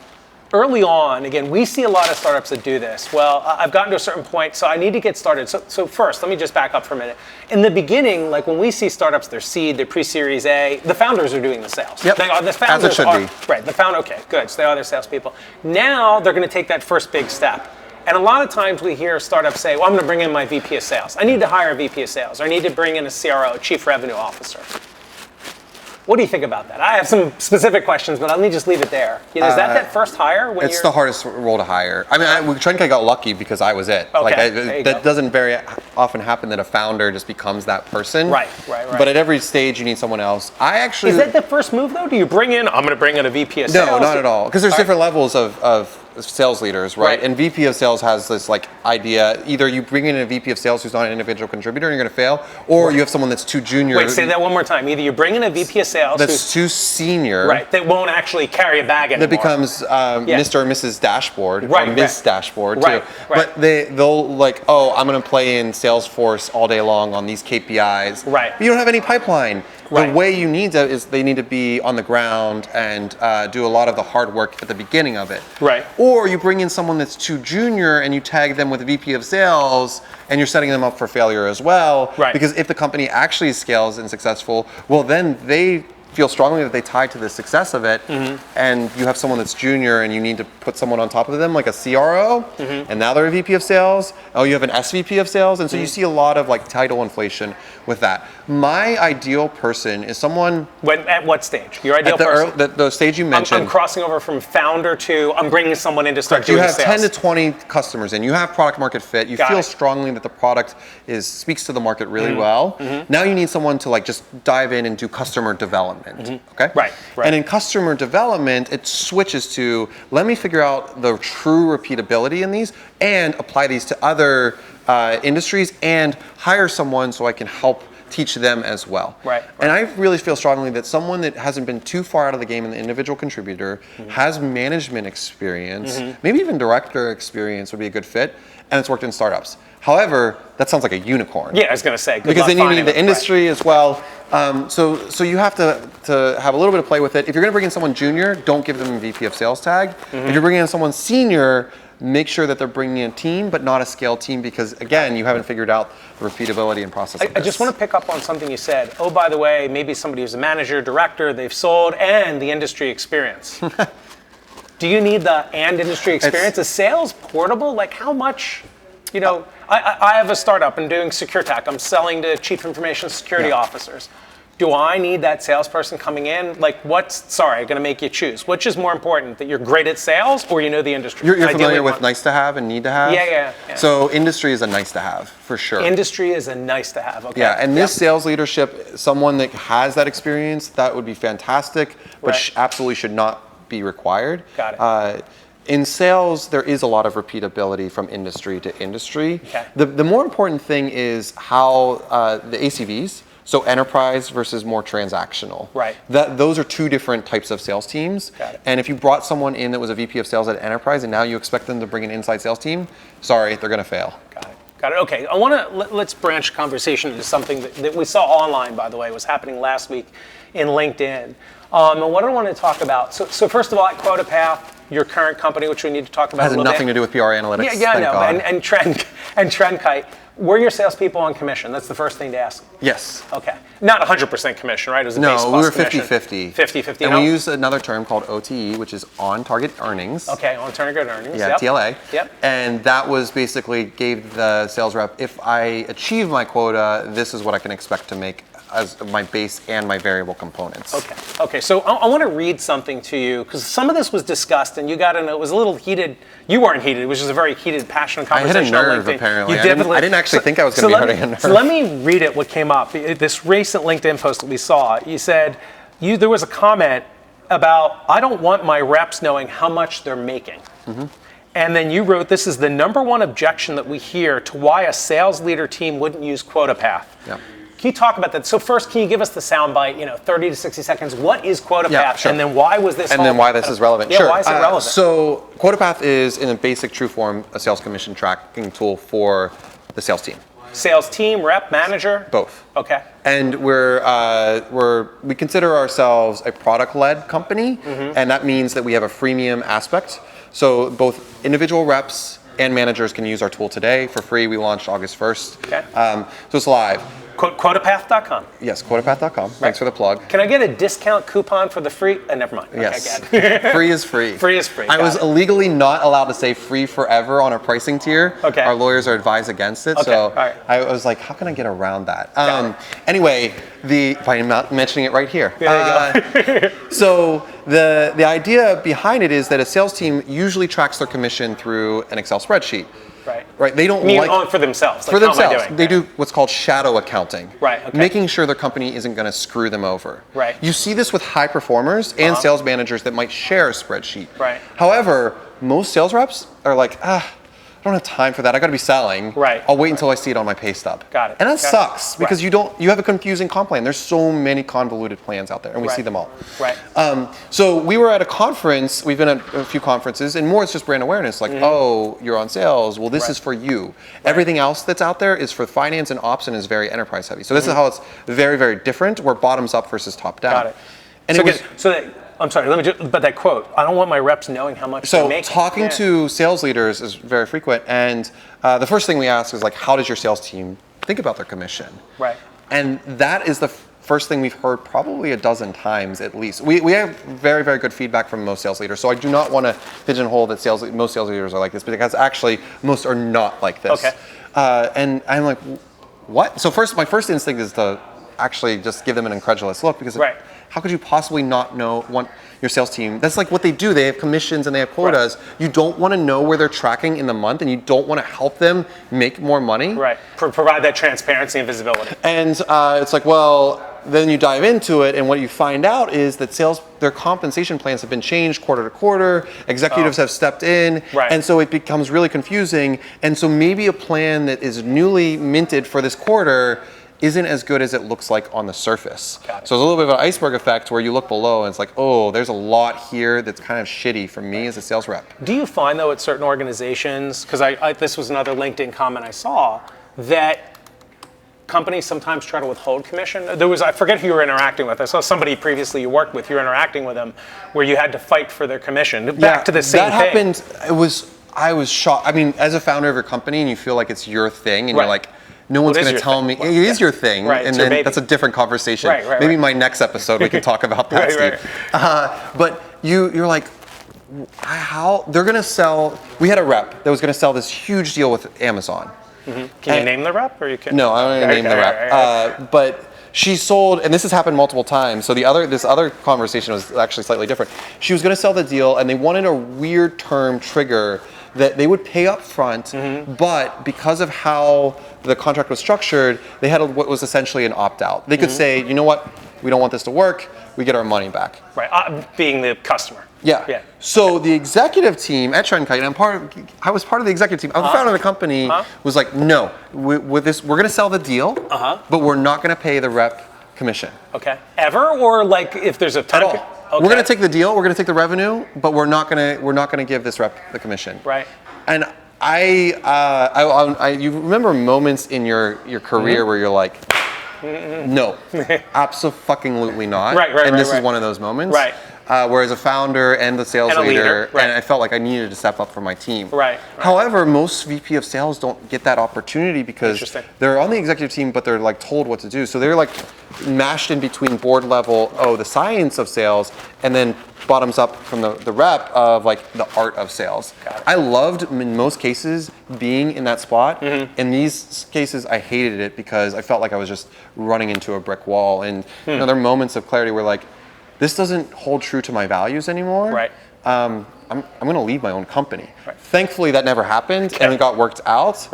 early on, again, we see a lot of startups that do this. Well, I've gotten to a certain point, so I need to get started. So first, let me just back up for a minute. In the beginning, like when we see startups, they're seed, they're pre-series A, the founders are doing the sales. Yep, the founders as it should be. Right, okay, good. So they are their salespeople. Now they're going to take that first big step. And a lot of times we hear startups say, well, I'm going to bring in my VP of sales. I need to hire a VP of sales. Or I need to bring in a CRO, Chief Revenue Officer. What do you think about that? I have some specific questions, but let me just leave it there. Is that first hire? It's the hardest role to hire. I mean, TrendKite got lucky because I was it. Okay, that doesn't very often happen that a founder just becomes that person. Right. But at every stage, you need someone else. Is that the first move, though? Do you bring in, I'm going to bring in a VP of sales? No, not at all. Because there's different levels of sales leaders, right? And VP of sales has this like idea, either you bring in a VP of sales who's not an individual contributor and you're going to fail, or you have someone that's too junior. Wait, say that one more time. Either you bring in a VP of sales that's too senior. Right, that won't actually carry a bag anymore. That becomes Mr. or Mrs. Dashboard, or Ms. Dashboard too. But they'll like, I'm going to play in Salesforce all day long on these KPIs. Right. But you don't have any pipeline. The way you need that is they need to be on the ground and do a lot of the hard work at the beginning of it. Right. Or you bring in someone that's too junior and you tag them with a VP of sales and you're setting them up for failure as well. Right. Because if the company actually scales and successful, well then they feel strongly that they tie to the success of it, and you have someone that's junior and you need to put someone on top of them like a CRO, and now they're a VP of sales. Oh, you have an SVP of sales, and so you see a lot of like title inflation with that. My ideal person is someone. At what stage? Your ideal person? The stage you mentioned. I'm crossing over from founder to I'm bringing someone in to start doing sales. You have 10 to 20 customers and you have product market fit. You feel strongly that the product speaks to the market really well. Now you need someone to like just dive in and do customer development. Okay? Right. And in customer development, it switches to let me figure out the true repeatability in these and apply these to other industries and hire someone so I can help teach them as well. Right. And I really feel strongly that someone that hasn't been too far out of the game in the individual contributor, has management experience, maybe even director experience would be a good fit, and it's worked in startups. However, that sounds like a unicorn. Yeah, I was going to say. Because then you need the industry as well. So you have to have a little bit of play with it. If you're going to bring in someone junior, don't give them a VP of sales tag. If you're bringing in someone senior, make sure that they're bringing in a team, but not a scale team, because again, you haven't figured out the repeatability and process of this. I just want to pick up on something you said. Oh, by the way, maybe somebody who's a manager, director, they've sold, and the industry experience. Do you need the and industry experience? Is sales portable? Like how much, you know, I have a startup and doing secure tech. I'm selling to chief information security officers. Do I need that salesperson coming in? Like sorry, I'm going to make you choose. Which is more important, that you're great at sales or you know the industry? You're familiar with nice to have and need to have? Yeah. So industry is a nice to have, for sure. Industry is a nice to have, okay. Yeah, and this sales leadership, someone that has that experience, that would be fantastic, but absolutely should not be required. Got it. In sales, there is a lot of repeatability from industry to industry. Okay. The more important thing is how the ACVs, so enterprise versus more transactional. Right. Those are two different types of sales teams. Got it. And if you brought someone in that was a VP of sales at enterprise and now you expect them to bring an inside sales team, sorry, they're going to fail. Got it. Okay, I want to let's branch conversation into something that we saw online, by the way, was happening last week in LinkedIn. And what I want to talk about. So first of all, at QuotaPath, your current company, which we need to talk about a little bit. Has nothing to do with PR analytics. Yeah, I know. And TrendKite. Were your salespeople on commission? That's the first thing to ask. Yes. Okay. Not 100% commission, right? It was a base plus we were commission. 50-50. 50-50. And we use another term called OTE, which is on target earnings. Okay, on target earnings. Yeah, TLA. Yep. And that was basically gave the sales rep, if I achieve my quota, this is what I can expect to make as my base and my variable components. Okay. So I want to read something to you because some of this was discussed and you got in. It was a little heated. You weren't heated. It was just a very heated, passionate conversation. I hit a nerve apparently. You I didn't actually think I was going to be hurting a nerve. So let me read it. What came up? This recent LinkedIn post that we saw. You said there was a comment about I don't want my reps knowing how much they're making. And then you wrote, this is the number one objection that we hear to why a sales leader team wouldn't use QuotaPath. Yeah. Can you talk about that? So first, can you give us the soundbite, 30 to 60 seconds? What is QuotaPath? Yeah, sure. And then why was this? And then why this is relevant? Yeah, sure. why is it relevant? So QuotaPath is, in a basic true form, a sales commission tracking tool for the sales team. Sales team, rep, manager? Both. Okay. And we consider ourselves a product-led company, and that means that we have a freemium aspect. So both individual reps and managers can use our tool today for free. We launched August 1st. Okay. So it's live. QuotaPath.com. Yes, QuotaPath.com. Thanks for the plug. Can I get a discount coupon for the free? Never mind. Yes. Okay, free is free. Free is free. I was illegally not allowed to say free forever on our pricing tier. Okay. Our lawyers are advised against it. Okay. So Right. I was like, how can I get around that? Anyway, by mentioning it right here. There you go. So the idea behind it is that a sales team usually tracks their commission through an Excel spreadsheet. Right. They don't for themselves. For themselves. They do what's called shadow accounting. Right. Okay. Making sure their company isn't going to screw them over. Right. You see this with high performers and sales managers that might share a spreadsheet. Right. However, most sales reps are like, don't have time for that. I got to be selling. Right. I'll wait until I see it on my pay stub. Got it. And that sucks because you have a confusing comp plan. There's so many convoluted plans out there, and we see them all. Right. So we were at a conference. We've been at a few conferences, and more it's just brand awareness. Like, oh, you're on sales. Well, this is for you. Everything else that's out there is for finance and ops and is very enterprise heavy. So this is how it's very, very different. We're bottoms up versus top down. Got it. And I'm sorry, but that quote, I don't want my reps knowing how much they're making. So talking to sales leaders is very frequent, and the first thing we ask is like, how does your sales team think about their commission? Right. And that is the first thing we've heard probably a dozen times at least. We have very, very good feedback from most sales leaders, so I do not want to pigeonhole that most sales leaders are like this, because actually most are not like this. Okay. And I'm like, what? So my first instinct is to actually just give them an incredulous look, because how could you possibly not want your sales team? That's like what they do. They have commissions and they have quotas. Right. You don't want to know where they're tracking in the month, and you don't want to help them make more money. Right. Provide that transparency and visibility. And it's like, well, then you dive into it, and what you find out is that their compensation plans have been changed quarter to quarter. Executives have stepped in, and so it becomes really confusing. And so maybe a plan that is newly minted for this quarter isn't as good as it looks like on the surface. So there's a little bit of an iceberg effect where you look below and it's like, oh, there's a lot here that's kind of shitty for me as a sales rep. Do you find though at certain organizations, because this was another LinkedIn comment I saw, that companies sometimes try to withhold commission? I forget who you were interacting with. I saw somebody previously you worked with, you were interacting with them, where you had to fight for their commission. Back to the same thing. That happened, I was shocked. I mean, as a founder of your company and you feel like it's your thing and you're like, no one's going to tell me it is your thing, and then that's a different conversation. Maybe my next episode we can talk about that, Steve. But you're like, how they're going to sell? We had a rep that was going to sell this huge deal with Amazon. Can you name the rep, or you can? No, I don't want to name the rep. But she sold, and this has happened multiple times. So this other conversation was actually slightly different. She was going to sell the deal, and they wanted a weird term trigger that they would pay up front, but because of how the contract was structured, they had what was essentially an opt-out. They could say, you know what, we don't want this to work, we get our money back. Right, being the customer. Yeah. So the executive team at TrendKite, and I was part of the executive team. I was the founder of the company. Was like, no, with this, we're going to sell the deal, but we're not going to pay the rep commission. Okay. Ever, or like if there's a ton at all. Okay. We're going to take the deal, we're going to take the revenue, but we're not going to give this rep the commission. Right. And you remember moments in your career where you're like, no, absolutely not. And this is one of those moments. Where as a founder and the sales leader, and I felt like I needed to step up for my team. However, most VP of sales don't get that opportunity because they're on the executive team, but they're like told what to do. So they're like mashed in between board level, the science of sales, and then bottoms up from the rep of like the art of sales. I loved in most cases being in that spot. In these cases, I hated it because I felt like I was just running into a brick wall. And there are moments of clarity where like, this doesn't hold true to my values anymore. I'm going to leave my own company. Thankfully, that never happened, and it got worked out.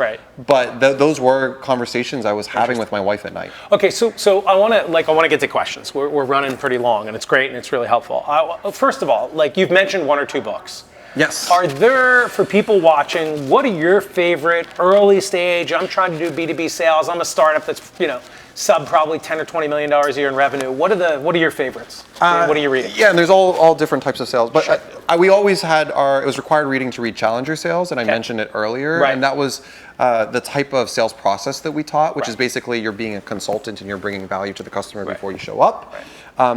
But those were conversations I was having with my wife at night. Okay, so I want to get to questions. We're running pretty long, and it's great, and it's really helpful. First of all, like you've mentioned 1 or 2 books. Yes. Are there, for people watching, what are your favorite early stage? I'm trying to do B2B sales. I'm a startup that's sub probably $10 or $20 million a year in revenue. What are your favorites? What are you reading? Yeah, and there's all different types of sales. But we always had it was required reading to read challenger sales, and I mentioned it earlier. And that was the type of sales process that we taught, which is basically you're being a consultant and you're bringing value to the customer before you show up.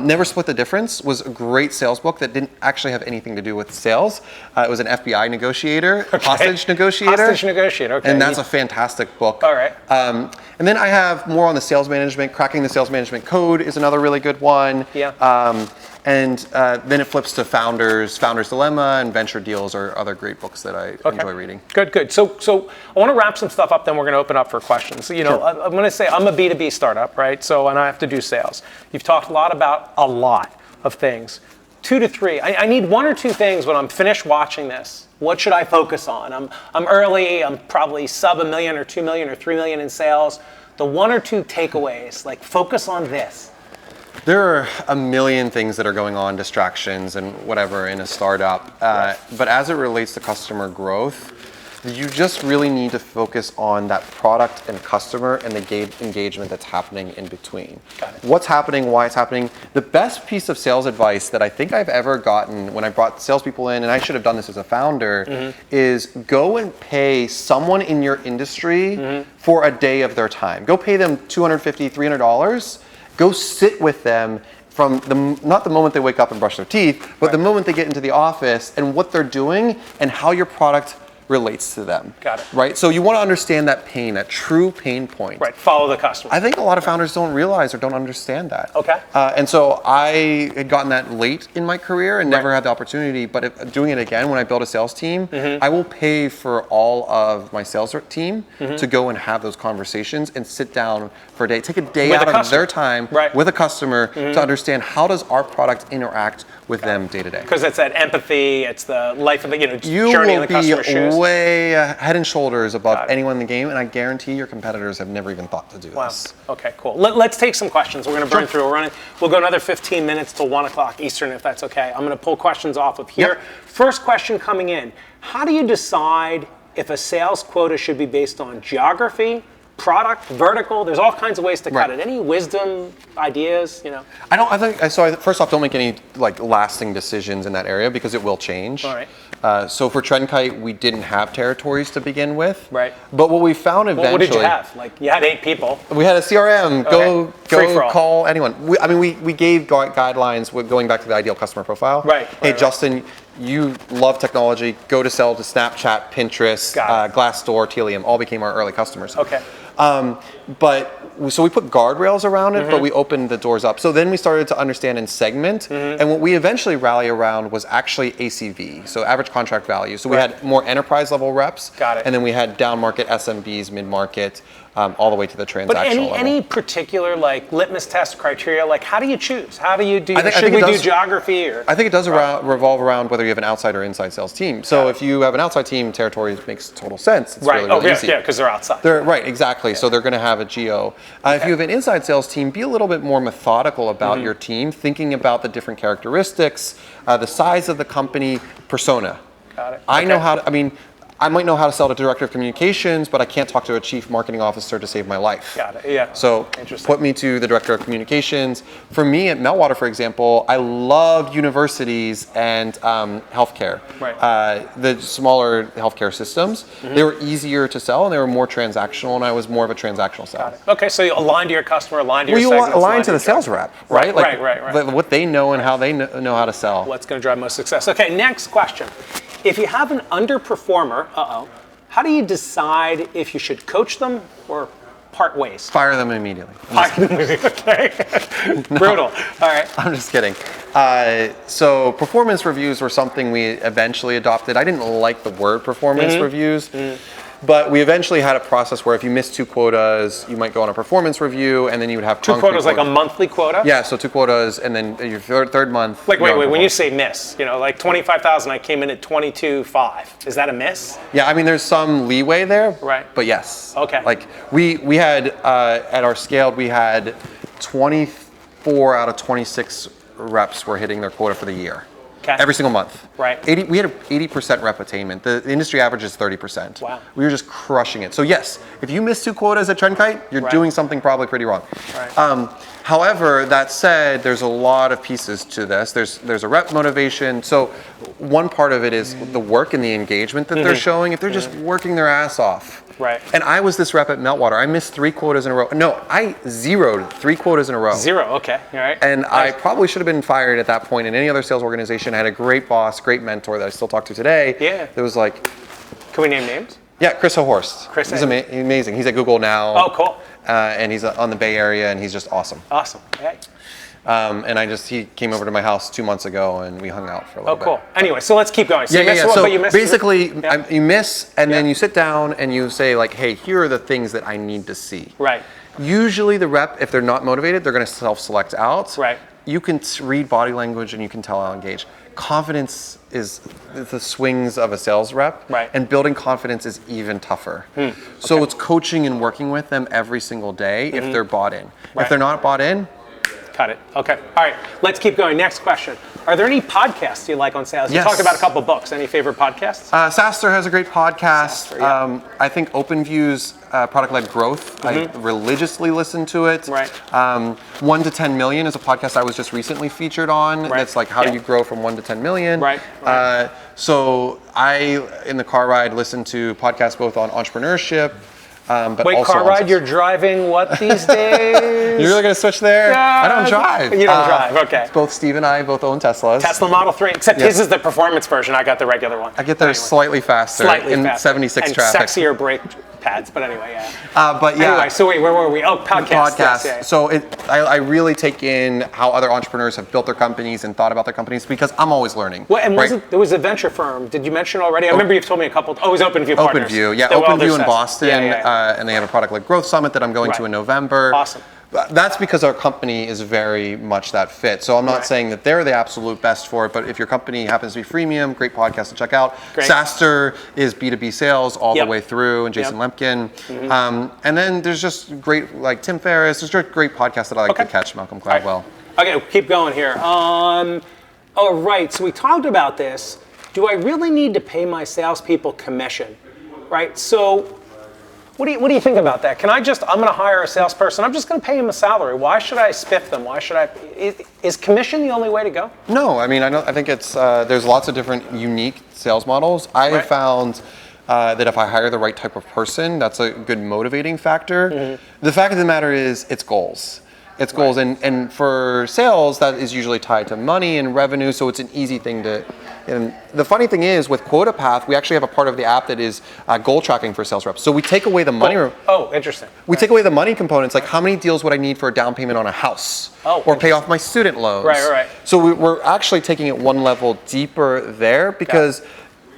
Never Split the Difference was a great sales book that didn't actually have anything to do with sales. It was an FBI negotiator, hostage negotiator. Hostage negotiator, okay. And that's a fantastic book. All right. And then I have more on the sales management. Cracking the Sales Management Code is another really good one. And then it flips to Founder's Dilemma, and Venture Deals are other great books that I enjoy reading. Good. So I want to wrap some stuff up, then we're going to open up for questions. I'm going to say I'm a B2B startup, right? So, and I have to do sales. You've talked a lot of things. 2 to 3. I need 1 or 2 things when I'm finished watching this. What should I focus on? I'm early. I'm probably sub $1 million or $2 million or $3 million in sales. The 1 or 2 takeaways, like focus on this. There are a million things that are going on, distractions and whatever in a startup. But as it relates to customer growth, You just really need to focus on that product and customer and the engagement that's happening in between. Got it. What's happening, why it's happening. The best piece of sales advice that I think I've ever gotten when I brought salespeople in, and I should have done this as a founder, is go and pay someone in your industry for a day of their time. Go pay them $250, $300. Go sit with them from not the moment they wake up and brush their teeth, but the moment they get into the office and what they're doing and how your product relates to them. Got it. Right? So you want to understand that pain, that true pain point. Right, follow the customer. I think a lot of founders don't realize or don't understand that. Okay. And so I had gotten that late in my career and never had the opportunity, but doing it again when I build a sales team, I will pay for all of my sales team to go and have those conversations and sit down for a day. Take a day With out a of their time with a customer to understand how does our product interact with them day to day. Because it's that empathy, it's the life of the, You journey in will the customer's be shoes. way head and shoulders above anyone in the game, and I guarantee your competitors have never even thought to do this. Okay, cool. Let's take some questions. We're going to burn through. We'll go another 15 minutes till 1 o'clock Eastern, if that's okay. I'm going to pull questions off of here. First question coming in. How do you decide if a sales quota should be based on geography, product, vertical? There's all kinds of ways to cut it. Any wisdom, ideas, First off, don't make any lasting decisions in that area because it will change. All right. So for TrendKite, we didn't have territories to begin with. Right. But what we found eventually... What did you have? You had 8 people. We had a CRM. Okay. Go call anyone. We gave guidelines going back to the ideal customer profile. Right. Hey, Justin, you love technology. Go to sell to Snapchat, Pinterest, Glassdoor, Telium. All became our early customers. Okay. So we put guardrails around it, but we opened the doors up. So then we started to understand and segment, and what we eventually rally around was actually ACV, so average contract value. So we had more enterprise level reps, and then we had down market SMBs, mid market, all the way to the transactional level. But any particular litmus test criteria? How do you choose? How do you do? Should we do geography or? I think it does revolve around whether you have an outside or inside sales team. So if you have an outside team, territory makes total sense. It's really easy. Yeah, because they're outside. Right, exactly. Yeah. So they're going to have a geo. If you have an inside sales team, be a little bit more methodical about your team, thinking about the different characteristics, the size of the company, persona. Got it. I might know how to sell to director of communications, but I can't talk to a chief marketing officer to save my life. Got it, yeah. So put me to the director of communications. For me at Meltwater, for example, I love universities and healthcare. Right. The smaller healthcare systems, they were easier to sell and they were more transactional, and I was more of a transactional seller. Got it. Okay, so you align to your customer, align to your segments. Align to the sales rep, right? Right. What they know and how they know how to sell. What's going to drive most success? Okay, next question. If you have an underperformer, how do you decide if you should coach them or part ways? Fire them immediately. Okay. Brutal. All right. I'm just kidding. So performance reviews were something we eventually adopted. I didn't like the word performance reviews. But we eventually had a process where if you missed 2 quotas, you might go on a performance review, and then you would have 2 quotas, like a monthly quota? Yeah, so 2 quotas, and then your third month. Wait, when you say miss, 25,000, I came in at 22.5. Is that a miss? Yeah, there's some leeway there. Right. But yes. Okay. We had, at our scale, we had 24 out of 26 reps were hitting their quota for the year. Okay. Every single month. Right. We had an 80% rep attainment. The industry average is 30%. Wow. We were just crushing it. So yes, if you miss 2 quotas at TrendKite, you're doing something probably pretty wrong. Right. However, that said, there's a lot of pieces to this. There's a rep motivation. So one part of it is the work and the engagement that they're showing. If they're just working their ass off. Right. And I was this rep at Meltwater. I missed 3 quotas in a row. No, I zeroed 3 quotas in a row. 0, okay. All right. And nice. I probably should have been fired at that point in any other sales organization. I had a great boss, great mentor that I still talk to today. Yeah. It was like... Can we name names? Yeah, Chris O'Horst. He's amazing. He's at Google now. Oh, cool. And he's on the Bay Area, and he's just awesome. Awesome. Okay. And he came over to my house 2 months ago, and we hung out for a little bit. Oh, cool. Anyway, so let's keep going. So So you missed basically, you miss, and then you sit down and you say hey, here are the things that I need to see. Right. Usually the rep, if they're not motivated, they're going to self-select out. Right. You can read body language and you can tell how engaged. Confidence is the swings of a sales rep, and building confidence is even tougher. So it's coaching and working with them every single day if they're bought in. If they're not bought in, Cut it. Okay. All right. Let's keep going. Next question. Are there any podcasts you like on sales? You Yes. talked about a couple books. Any favorite podcasts? SaaStr has a great podcast. SaaStr, yeah. I think OpenView's product-led growth. I religiously listen to it. Right. 1 to 10 million is a podcast I was just recently featured on. Right. That's like how do you grow from 1 to 10 million. Right. So I, in the car ride, listen to podcasts both on entrepreneurship, but Wait, also car on ride, you're driving what these days? You're really going to switch there? Yeah, I don't drive. You don't drive, okay. Both Steve and I both own Teslas. Tesla Model 3, except his is the performance version. I got the regular one. I get there slightly faster in 76 and traffic. Sexier brake pads, but anyway, yeah. But yeah. Anyway, so wait, where were we? Oh, podcasts. Podcast. Yes, yeah. So I really take in how other entrepreneurs have built their companies and thought about their companies because I'm always learning. Well, and there was a venture firm. Did you mention already? I remember you've told me a couple. Oh, it was OpenView Partners. OpenView, yeah. The OpenView in Wellder Boston, yeah. and they have a product-led growth summit that I'm going to in November. Awesome. That's because our company is very much that fit. So I'm not saying that they're the absolute best for it, but if your company happens to be freemium, great podcast to check out. Great. SaaStr is B2B Sales all the way through, and Jason Lemkin. And then there's just great, like Tim Ferriss, there's just great podcasts that I like to catch, Malcolm Gladwell. Okay, keep going here. All right, so we talked about this. Do I really need to pay my salespeople commission? Right, so what do you think about that? I'm going to hire a salesperson, I'm just going to pay him a salary. Why should I spiff them? Is commission the only way to go? No, I mean, I think it's, there's lots of different unique sales models. I have found that if I hire the right type of person, that's a good motivating factor. The fact of the matter is, it's goals. It's goals, and for sales, that is usually tied to money and revenue, so it's an easy thing to. And the funny thing is, with QuotaPath, we actually have a part of the app that is goal tracking for sales reps. So we take away the money. Oh, interesting. We take away the money components, like how many deals would I need for a down payment on a house, or pay off my student loans. Right. So we're actually taking it one level deeper there because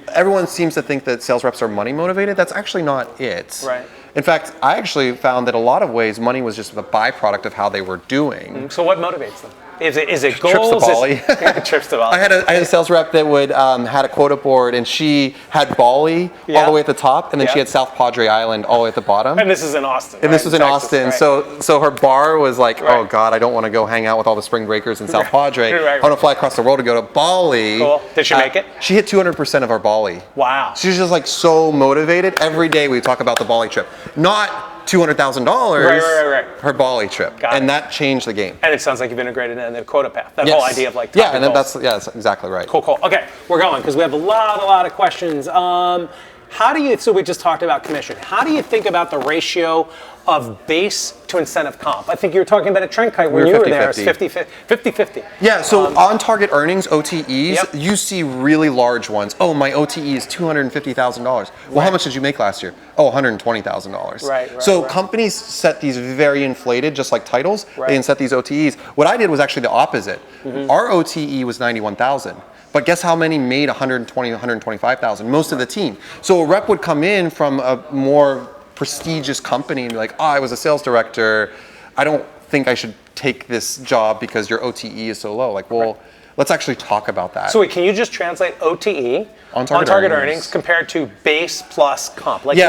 everyone seems to think that sales reps are money motivated. That's actually not it. Right. In fact, I actually found that a lot of ways money was just a byproduct of how they were doing. So what motivates them? Is it goals? Trips to Bali. Trips to Bali. I had a sales rep that would had a quota board, and she had Bali all the way at the top, and then she had South Padre Island all the way at the bottom. And this is in Austin. And this was in Texas, Austin. So her bar was like, oh God, I don't want to go hang out with all the spring breakers in South Padre. I want to fly across the world to go to Bali. Cool. Did she make it? She hit 200% of our Bali. Wow. She was just like so motivated. Every day we talk about the Bali trip. Not $200,000, right. her Bali trip. And that changed the game. And it sounds like you've integrated in the QuotaPath. That whole idea of like that's exactly right. Cool. Okay, we're going because we have a lot of questions. So we just talked about commission. How do you think about the ratio of base to incentive comp? I think you were talking about at TrendKite when you were there. It's 50-50. Yeah, so on target earnings, OTEs, you see really large ones. Oh, my OTE is $250,000. Well, how much did you make last year? Oh, $120,000. Right. So companies set these very inflated, just like titles. They can set these OTEs. What I did was actually the opposite. Our OTE was 91,000. But guess how many made 120, 125,000? Most of the team. So a rep would come in from a more prestigious company and be like, I was a sales director. I don't think I should take this job because your OTE is so low. Like, well, let's actually talk about that. So wait, can you just translate OTE on target earnings compared to base plus comp? Like,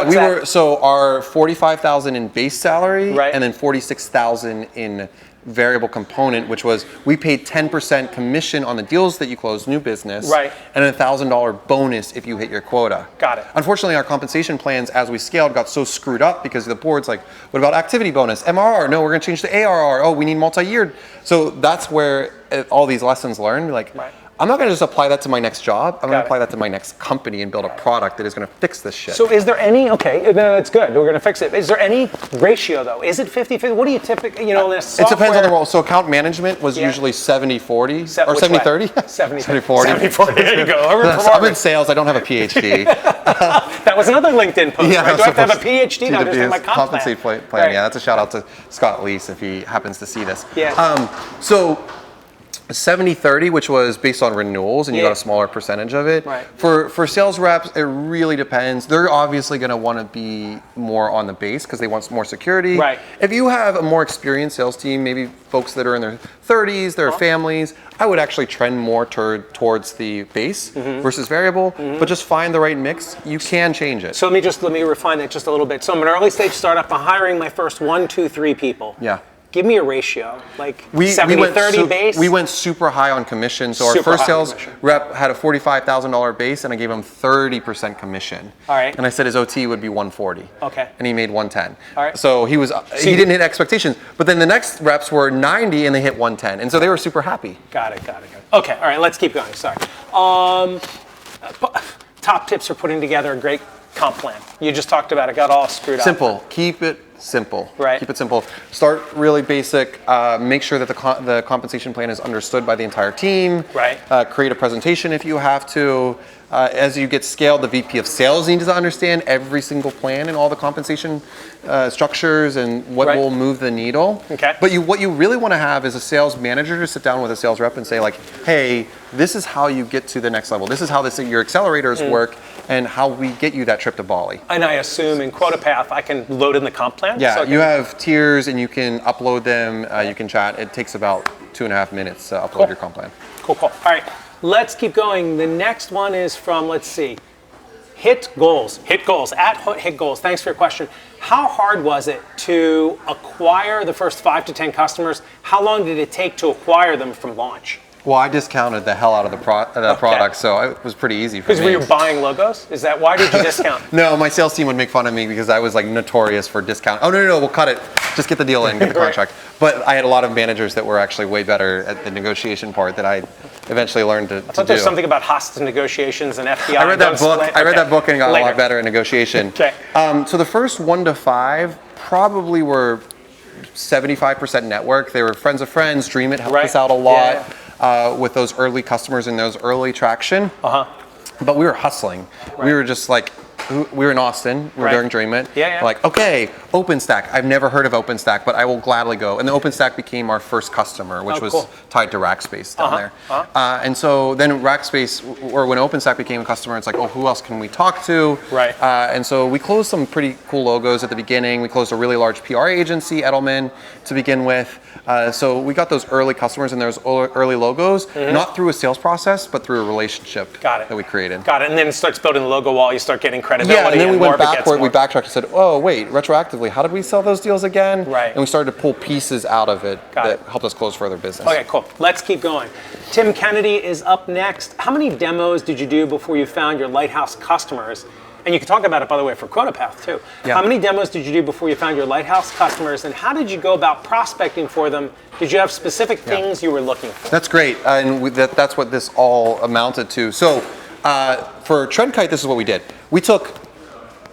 so our 45,000 in base salary and then 46,000 in variable component, which was we paid 10% commission on the deals that you closed, new business, and a $1,000 bonus if you hit your quota. Got it. Unfortunately, our compensation plans as we scaled got so screwed up because the board's like, what about activity bonus? MRR? No, we're going to change to ARR. Oh, we need multi-year. So that's where all these lessons learned. Like, I'm not going to just apply that to my next job. I'm going to apply that to my next company and build a product that is going to fix this shit. So is there any, that's good. We're going to fix it. Is there any ratio though? Is it 50-50? What do you typically, in this software? It depends on the role. So account management was usually 70-40 or 70-30? 70-40. There you go. I'm in sales. I don't have a PhD. That was another LinkedIn post. Yeah, right? Do I have to have a PhD to understand my comp plan? Yeah, that's a shout out to Scott Leese if he happens to see this. Yeah. So 70-30, which was based on renewals, and you got a smaller percentage of it. For sales reps, it really depends. They're obviously going to want to be more on the base because they want more security. If you have a more experienced sales team, maybe folks that are in their 30s, their families, I would actually trend more towards the base versus variable, but just find the right mix. You can change it. So let me refine that just a little bit. So I'm an early stage startup. I'm hiring my first 1, 2, 3 people. Yeah. Give me a ratio, like 70-30 base? We went super high on commission. So our first sales rep had a $45,000 base, and I gave him 30% commission. All right. And I said his OT would be 140. Okay. And he made 110. All right. So he didn't hit expectations. But then the next reps were 90, and they hit 110. And so they were super happy. Got it. Okay, all right, let's keep going. Sorry. Top tips for putting together a great comp plan. You just talked about it, got all screwed up. Simple. Keep it simple. Right. Keep it simple. Start really basic. Make sure that the compensation plan is understood by the entire team. Right. Create a presentation if you have to. As you get scaled, the VP of Sales needs to understand every single plan and all the compensation structures and what will move the needle. Okay. But what you really want to have is a sales manager to sit down with a sales rep and say like, hey, this is how you get to the next level. This is how your accelerators work and how we get you that trip to Bali. And I assume in QuotaPath, I can load in the comp plan? Yeah, you have tiers and you can upload them, you can chat. It takes about 2.5 minutes to upload your comp plan. Cool. All right, let's keep going. The next one is from, let's see, Hit Goals, at Hit Goals. Thanks for your question. How hard was it to acquire the first 5 to 10 customers? How long did it take to acquire them from launch? Well, I discounted the hell out of the product, so it was pretty easy for me. Because were you buying logos? Is that why did you discount? No, my sales team would make fun of me because I was like notorious for discount. Oh no, we'll cut it. Just get the deal in, get the contract. But I had a lot of managers that were actually way better at the negotiation part that I eventually learned to do. I thought there's something about hostage negotiations and FBI. I read that book. I read that book and got a lot better at negotiation. Okay. So the first 1 to 5 probably were 75% network. They were friends of friends. Dreamit helped us out a lot. With those early customers and those early traction. But we were hustling. We were just like, we were in Austin. We were doing Dreamit. Like, okay, OpenStack. I've never heard of OpenStack, but I will gladly go. And then OpenStack became our first customer, which was tied to Rackspace down there. And so then Rackspace, or when OpenStack became a customer, it's like, oh, who else can we talk to? And so we closed some pretty cool logos at the beginning. We closed a really large PR agency, Edelman, to begin with. So we got those early customers and those early logos, not through a sales process, but through a relationship that we created. Got it. And then it starts building the logo wall. You start getting credibility. Yeah, and then we went backward. We backtracked and said, oh, wait, retroactively, how did we sell those deals again? And we started to pull pieces out of it that helped us close further business. Okay, cool. Let's keep going. Tim Kennedy is up next. How many demos did you do before you found your lighthouse customers? And you can talk about it, by the way, for QuotaPath too. How many demos did you do before you found your lighthouse customers, and how did you go about prospecting for them? Did you have specific things you were looking for? That's great, and that's what this all amounted to. So for TrendKite, this is what we did. We took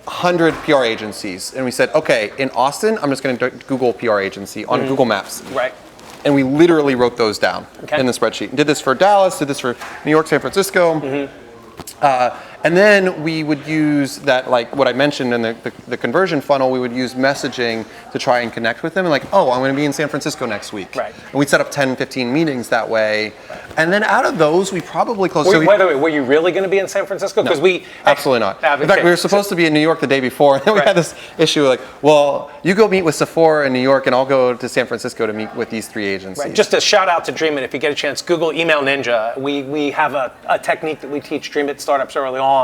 100 PR agencies, and we said, okay, in Austin, I'm just going to Google PR agency on Google Maps. And we literally wrote those down in the spreadsheet. And did this for Dallas, did this for New York, San Francisco. And then we would use that, like what I mentioned in the conversion funnel, we would use messaging to try and connect with them. And like, oh, I'm going to be in San Francisco next week. And we'd set up 10, 15 meetings that way. And then out of those, we probably closed. Wait, were you really going to be in San Francisco? Because absolutely not. In fact, we were supposed to be in New York the day before. And then we had this issue like, well, you go meet with Sephora in New York and I'll go to San Francisco to meet with these 3 agencies. Just a shout out to Dreamit. If you get a chance, Google Email Ninja. We have a technique that we teach Dreamit startups early on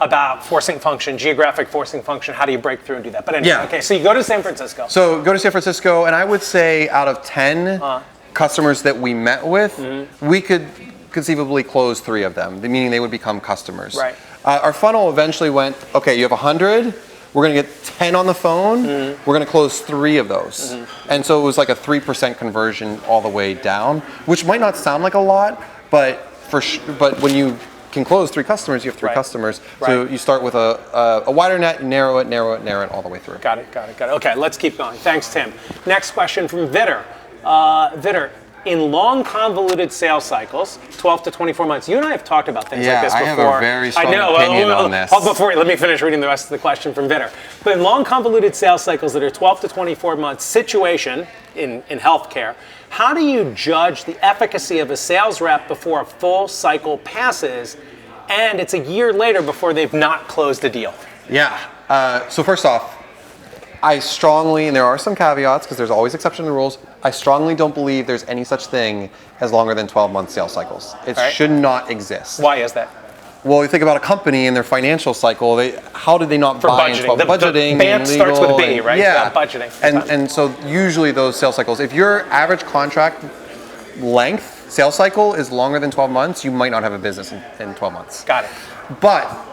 about forcing function, geographic forcing function. How do you break through and do that? But anyway, okay, so you go to San Francisco. So go to San Francisco, and I would say out of 10 customers that we met with, we could conceivably close 3 of them, meaning they would become customers. Our funnel eventually went, okay, you have 100, we're going to get 10 on the phone, we're going to close 3 of those. And so it was like a 3% conversion all the way down, which might not sound like a lot, but when you can close 3 customers, you have 3 customers. So you start with a wider net, narrow it all the way through. Got it. Okay, let's keep going. Thanks, Tim. Next question from Vitter. Vitter, in long convoluted sales cycles, 12 to 24 months, you and I have talked about things like this before. I have a very strong opinion on this. Let me finish reading the rest of the question from Vitter. But in long convoluted sales cycles that are 12 to 24 months situation in healthcare, how do you judge the efficacy of a sales rep before a full cycle passes and it's a year later before they've not closed a deal? So first off, I strongly, and there are some caveats because there's always exception to the rules, I strongly don't believe there's any such thing as longer than 12-month sales cycles. It should not exist. Why is that? Well, you think about a company and their financial cycle. How did they not For buy budgeting. budgeting? The BANT starts with B, and, right? Yeah, budgeting. And so usually those sales cycles, if your average contract length sales cycle is longer than 12 months, you might not have a business in 12 months. Got it. But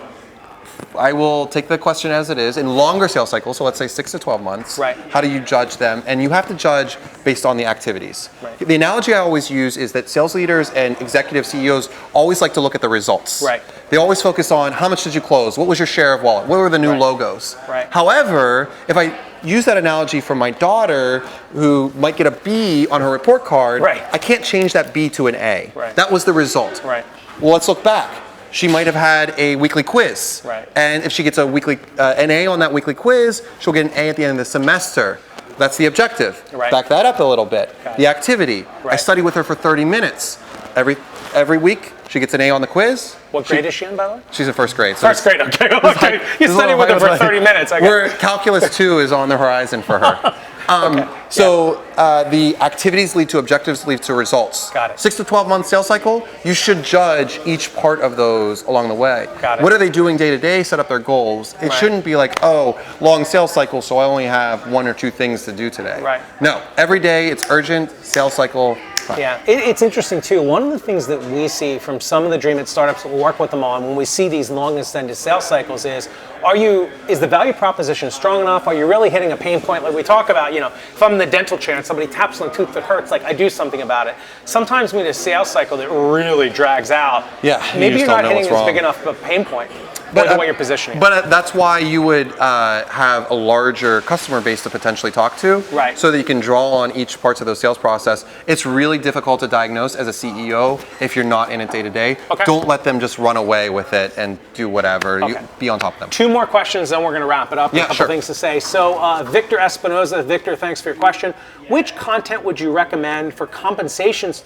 I will take the question as it is. In longer sales cycles, so let's say 6 to 12 months, right. How do you judge them? And you have to judge based on the activities. Right. The analogy I always use is that sales leaders and executive CEOs always like to look at the results. Right. They always focus on how much did you close? What was your share of wallet? What were the new right. logos? Right. However, if I use that analogy for my daughter who might get a B on her report card, right. I can't change that B to an A. Right. That was the result. Right. Well, let's look back. She might have had a weekly quiz. Right. And if she gets a weekly an A on that weekly quiz, she'll get an A at the end of the semester. That's the objective. Right. Back that up a little bit. Okay. The activity. Right. I study with her for 30 minutes. Every week, she gets an A on the quiz. What grade is she in, by the way? She's in first grade. So First grade, okay. Okay. You study with her for 30 minutes. Where Calculus 2 is on the horizon for her. The activities lead to objectives, lead to results. Got it. 6 to 12 month sales cycle, you should judge each part of those along the way. Got it. What are they doing day to day? Set up their goals. It shouldn't be like, oh, long sales cycle, so I only have 1 or 2 things to do today. Right. No, every day it's urgent, sales cycle. Fine. Yeah, it's interesting too. One of the things that we see from some of the Dreamit startups that we work with them on when we see these long extended sales cycles is the value proposition strong enough? Are you really hitting a pain point? Like we talk about, if I'm in the dental chair and somebody taps on a tooth that hurts, like I do something about it. Sometimes we need a sales cycle that really drags out. Yeah, maybe you're not hitting as wrong. big enough of a pain point. But the way you're positioning. But that's why you would have a larger customer base to potentially talk to, right? So that you can draw on each parts of the sales process. It's really difficult to diagnose as a CEO if you're not in it day to day. Okay. Don't let them just run away with it and do whatever. Okay. You be on top of them. 2 more questions, then we're going to wrap it up. Yeah, a couple sure. things to say. So Victor Espinoza, Victor, thanks for your question. Which content would you recommend for compensations?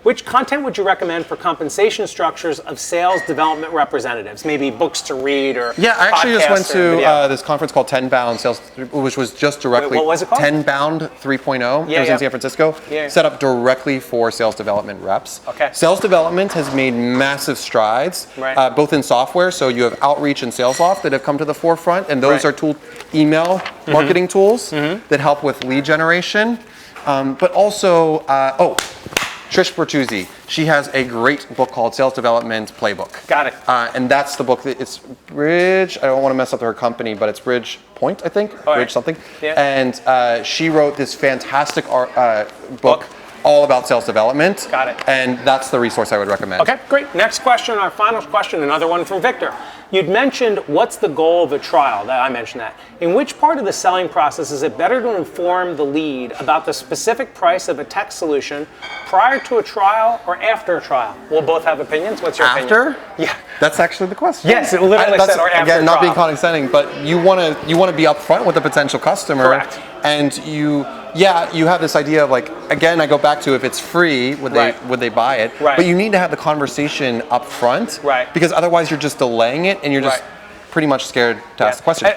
Which content would you recommend for compensation structures of sales development representatives? Maybe books to read or I actually just went to this conference called 10 Bound Sales, which was just directly. Wait, what was it called? 10 Bound 3.0. It was in San Francisco. Yeah. Set up directly for sales development reps. Okay. Sales development has made massive strides, right. Both in software. So you have Outreach and SalesLoft that have come to the forefront, and those right. are email marketing tools that help with lead generation, but also Trish Bertuzzi, she has a great book called Sales Development Playbook. Got it. And that's the book. It's Bridge. I don't want to mess up her company, but it's Bridge Point, I think. All Bridge right. something. Yeah. And she wrote this fantastic book all about sales development. Got it. And that's the resource I would recommend. Okay, great. Next question, our final question, another one from Victor. You'd mentioned what's the goal of a trial, I mentioned that. In which part of the selling process is it better to inform the lead about the specific price of a tech solution prior to a trial or after a trial? We'll both have opinions. What's your opinion? After? Yeah. That's actually the question. Yes, it literally said or after again, not trial. being condescending, but you want to be upfront with the potential customer. Correct. And you have this idea of like, again, I go back to if it's free, would they buy it? Right. But you need to have the conversation up front. Right. Because otherwise you're just delaying it and you're just pretty much scared to ask the question.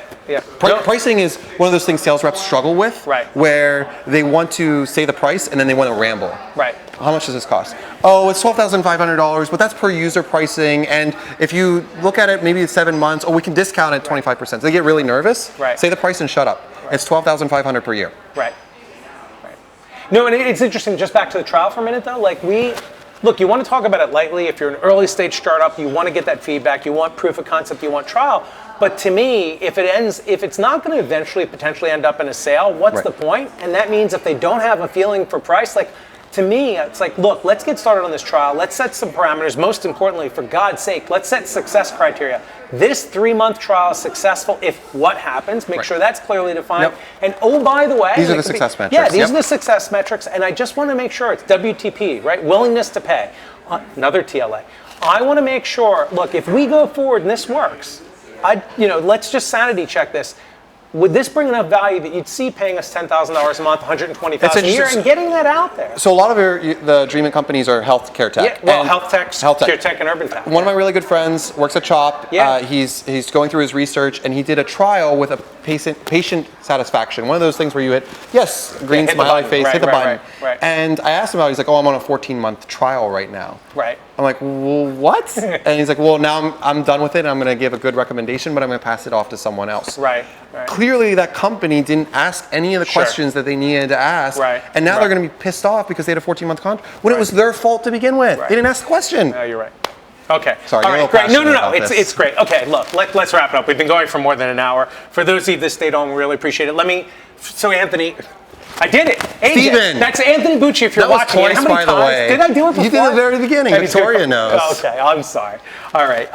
Pricing is one of those things sales reps struggle with, where they want to say the price and then they want to ramble. Right. How much does this cost? Oh, it's $12,500, but that's per user pricing. And if you look at it, maybe it's 7 months. Oh, we can discount it 25%. So they get really nervous. Right. Say the price and shut up. Right. It's $12,500 per year. Right. No, and it's interesting. Just back to the trial for a minute, though. Like look, you want to talk about it lightly. If you're an early stage startup, you want to get that feedback. You want proof of concept. You want trial. But to me, if it's not going to eventually potentially end up in a sale, what's the point? And that means if they don't have a feeling for price, like. To me, it's like, look, let's get started on this trial. Let's set some parameters. Most importantly, for God's sake, let's set success criteria. This 3-month trial is successful if what happens. Make sure that's clearly defined. Yep. And oh, by the way, these are the success metrics. Yeah, these are the success metrics. And I just want to make sure it's WTP, right? Willingness to pay. Another TLA. I want to make sure. Look, if we go forward and this works, let's just sanity check this. Would this bring enough value that you'd see paying us $10,000 a month, $120,000 a year, and getting that out there? So a lot of the Dreamit companies are healthcare tech. Yeah, well, health tech, care tech, and urban tech. One of my really good friends works at Chop. Yeah. He's going through his research, and he did a trial with a patient satisfaction. One of those things where you hit green smiley face, hit the button. Right. And I asked him about it. He's like, oh, I'm on a 14-month trial right now. Right. I'm like, well, what? And he's like, well, now I'm done with it. And I'm going to give a good recommendation, but I'm going to pass it off to someone else. Right. Clearly, that company didn't ask any of the questions that they needed to ask. And now they're going to be pissed off because they had a 14-month contract when it was their fault to begin with. They didn't ask the question. No, you're right. Okay. Sorry, all right, great. No. It's great. Okay, look, let's wrap it up. We've been going for more than an hour. For those of you that stayed on, we really appreciate it. So Anthony, I did it. AJ, Steven. That's Anthony Bucci if you're watching. That was twice, by the way. Did I do it before? You did it at the very beginning. Victoria knows. Okay, I'm sorry. All right.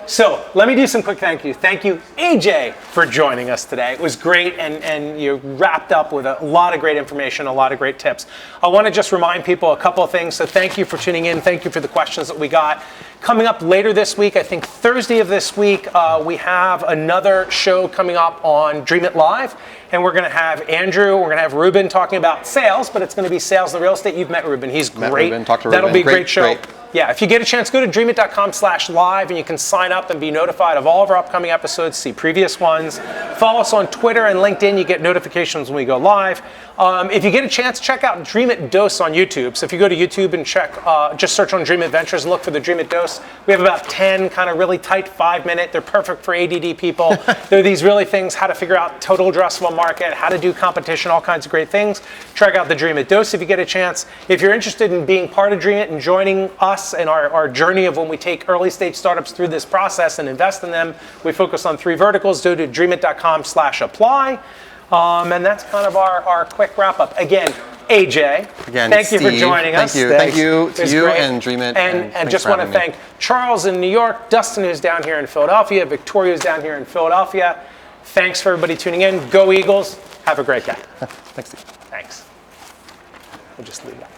So let me do some quick thank you. Thank you, AJ, for joining us today. It was great, and you wrapped up with a lot of great information, a lot of great tips. I want to just remind people a couple of things. So thank you for tuning in. Thank you for the questions that we got. Coming up later this week, I think Thursday of this week, we have another show coming up on Dreamit Live. And we're going to have Andrew, we're going to have Ruben talking about sales, but it's going to be sales in the real estate. You've met Ruben. He's great. Talk to Ruben. That'll be a great show. Yeah, if you get a chance, go to dreamit.com/live and you can sign up and be notified of all of our upcoming episodes, see previous ones. Follow us on Twitter and LinkedIn. You get notifications when we go live. If you get a chance, check out Dreamit Dose on YouTube. So if you go to YouTube and check, just search on Dreamit Ventures and look for the Dreamit Dose. We have about 10 kind of really tight 5-minute. They're perfect for ADD people. They're these really things, how to figure out total addressable market, how to do competition, all kinds of great things. Check out the Dreamit Dose if you get a chance. If you're interested in being part of Dreamit and joining us in our journey of when we take early stage startups through this process and invest in them, we focus on 3 verticals. Go to dreamit.com/apply. And that's kind of our quick wrap up. Again, AJ, thank you for joining us. Thank you to you and Dreamit. And just want to thank Charles in New York, Dustin who's down here in Philadelphia, Victoria who's down here in Philadelphia. Thanks for everybody tuning in. Go Eagles. Have a great day. Thanks, Steve. Thanks. We'll just leave that.